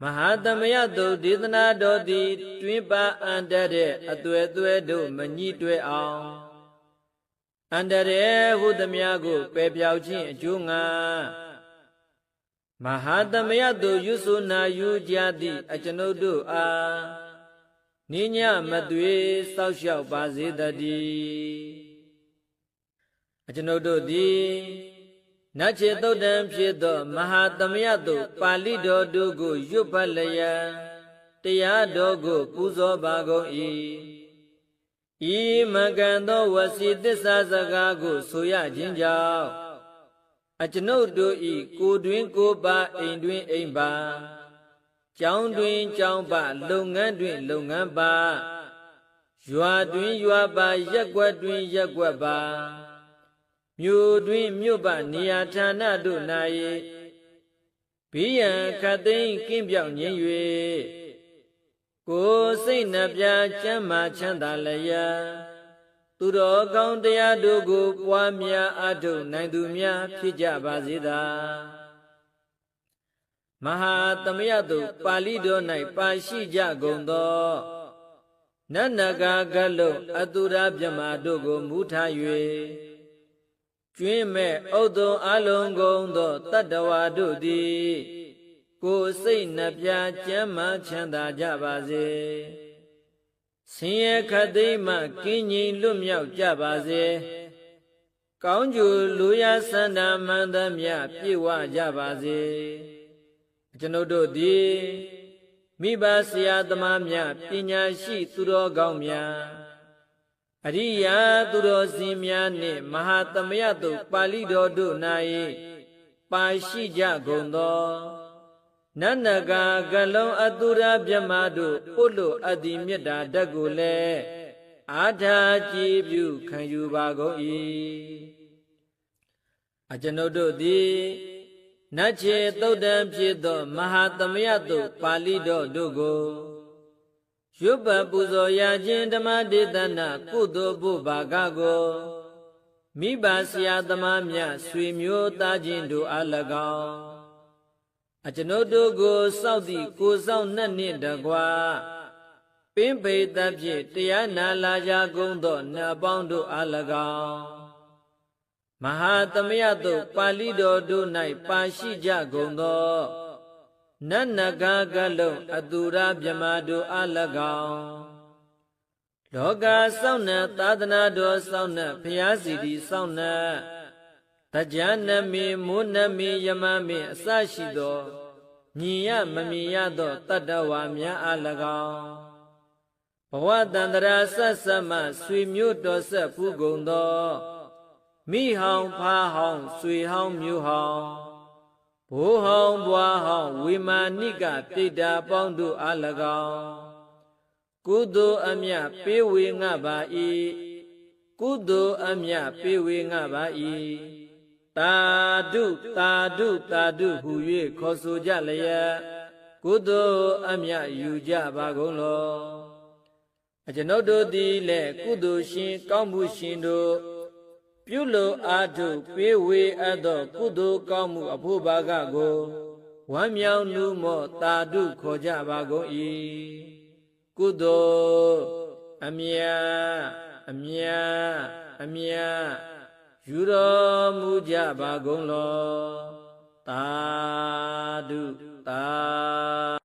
မဟာသမယသုတ်ဒေသနာတော်သည်တွင်ပါအန္တတဲ့အသွဲသွဲတို့မညှိတွဲအောင်အန္တရေဟုသမျှကိုပယ်ပြောက်ခြင်းအကျိုးငါမဟာသမယသုတ်ရွစုနာယူကြသည့်အကျွန်ုပ်တို့အားနိညမသွေစောက်ရှောက်ပါစေတည်းအကျွန်ုပ်တို့သည် နတ်ချေသုတ်တံဖြစ်သောမဟာသမယသို့ပါဠိတော်တို့ကိုရွတ်ဖတ်လျက်တရားတော်ကိုပူဇော်ပါကုန်၏ဤမကံသောဝစီသစ္စာစကားကိုဆိုရခြင်းကြောင့်အကျွန်ုပ်တို့ဤကိုယ်တွင်ကိုယ်ပါအိမ်တွင်အိမ်ပါကျောင်းတွင်ကျောင်းပါလုပ်ငန်းတွင်လုပ်ငန်းပါရွာတွင်ရွာပါရက်ကွက်တွင်ရက်ကွက်ပါမြို့တွင်မြို့ပါနေရာဌာနတို့၌ဘေးရန်ခတ်သိမ်းကင်းပြောက်ငြိမ်း၍ကိုယ်စိတ်နှပြချမ်းသာချမ်းသာလျက်သူတော်ကောင်းတရားတို့ကိုပွားများအားထုတ်နိုင်သူများဖြစ်ကြပါစေသာမဟာသမယသို့ပါဠိတော်၌ပါရှိကြကုန်သောနတ်နဂါကလုံးအတုရမြမတို့ကိုမူထား၍ကျွင်းမဲ့ဥဒ္ဓအလုံးကုန်သောတတ္တဝါတို့သည်ကိုယ်စိတ်နှပြကျမ်းမာချမ်းသာကြပါစေဆင်းရဲခတ်သိမ်းမှကင်းငြိမ်လွတ်မြောက်ကြပါစေကောင်းကျိုးလူရဆန္ဒမှန်သမျှပြည့်ဝကြပါစေကျွန်ုပ်တို့သည်မိဘဆရာသမားများပညာရှိသူတော်ကောင်းများအရိယာသူတော်စင်များနှင့်မဟာသမယသို့ပါဠိတော်တို့၌ပါရှိကြကုန်သောနတ်နဂါကလုံးအတုရမြမတို့ပုလို့အတ္တိမေတ္တာဓာတ်ကိုလည်းအာထာကြည်ပြုခံယူပါကုန်၏အကျွန်ုပ်တို့သည်နတ်ချေသုတ်တံဖြစ်သောမဟာသမယသို့ပါဠိတော်တို့ကိုရွတ်ပတ်ပူဇော်ရခြင်းဓမ္မဒေသနာကုသိုလ်ဘုဘာကကိုမိဘဆရာသမားများဆွေမျိုးသားချင်းတို့အား၎င်းအကျွန်ုပ်တို့ကိုစောင့်သည့်ကိုစောင့်နှက်နှင့်တကွာပင်ပေတဖြင့်တရားနာလာကြကုန်သောနတ်ပေါင်းတို့အား၎င်းမဟာသမယသို့ပါဠိတော်တို့၌ပါရှိကြကုန်သောနတ်နဂါကလုံးအတုရမြမတို့အား၎င်းလောကစောင့်နှံသာသနာတော်စောင့်နှံဘုရားစီတီစောင့်နှံတရားနမေမိုးနမေယမမေအစရှိသောမြင်ရမမြင်ရသောတတ္တဝါများအား၎င်းဘဝတန္တရာဆက်ဆက်မှဆွေမျိုးတော်ဆက်ဖူးကုန်သောမိဟောင်ဖားဟောင်ဆွေဟောင်မျိုးဟောင်ဘိုးဟောင်ဘွားဟောင်ဝေမာနိကပိဋ္ဌာပေါင်းတို့အား၎င်းကုသိုလ်အမြပေးဝေငှပါ၏ကုသိုလ်အမြပေးဝေငှပါ၏တာဓုတာဓုတာဓုဟူ၍ခေါ်ဆိုကြလျက်ကုသိုလ်အမြယူကြပါကုန်လောအကျွန်ုပ်တို့သည်လည်းကုသိုလ်ရှင်ကောင်းမှုရှင်တို့ပြုလို့အားထုတ်ပေးဝေအပ်သောကုသိုလ်ကောင်းမှုအဖို့ဘာကကိုဝမ်းမြောက်နှူးမော့တာဓုခေါ်ကြပါကုန်၏ကုသိုလ်အမြအမြအမြယူတော်မူကြပါကုန်လောသာဓုသာ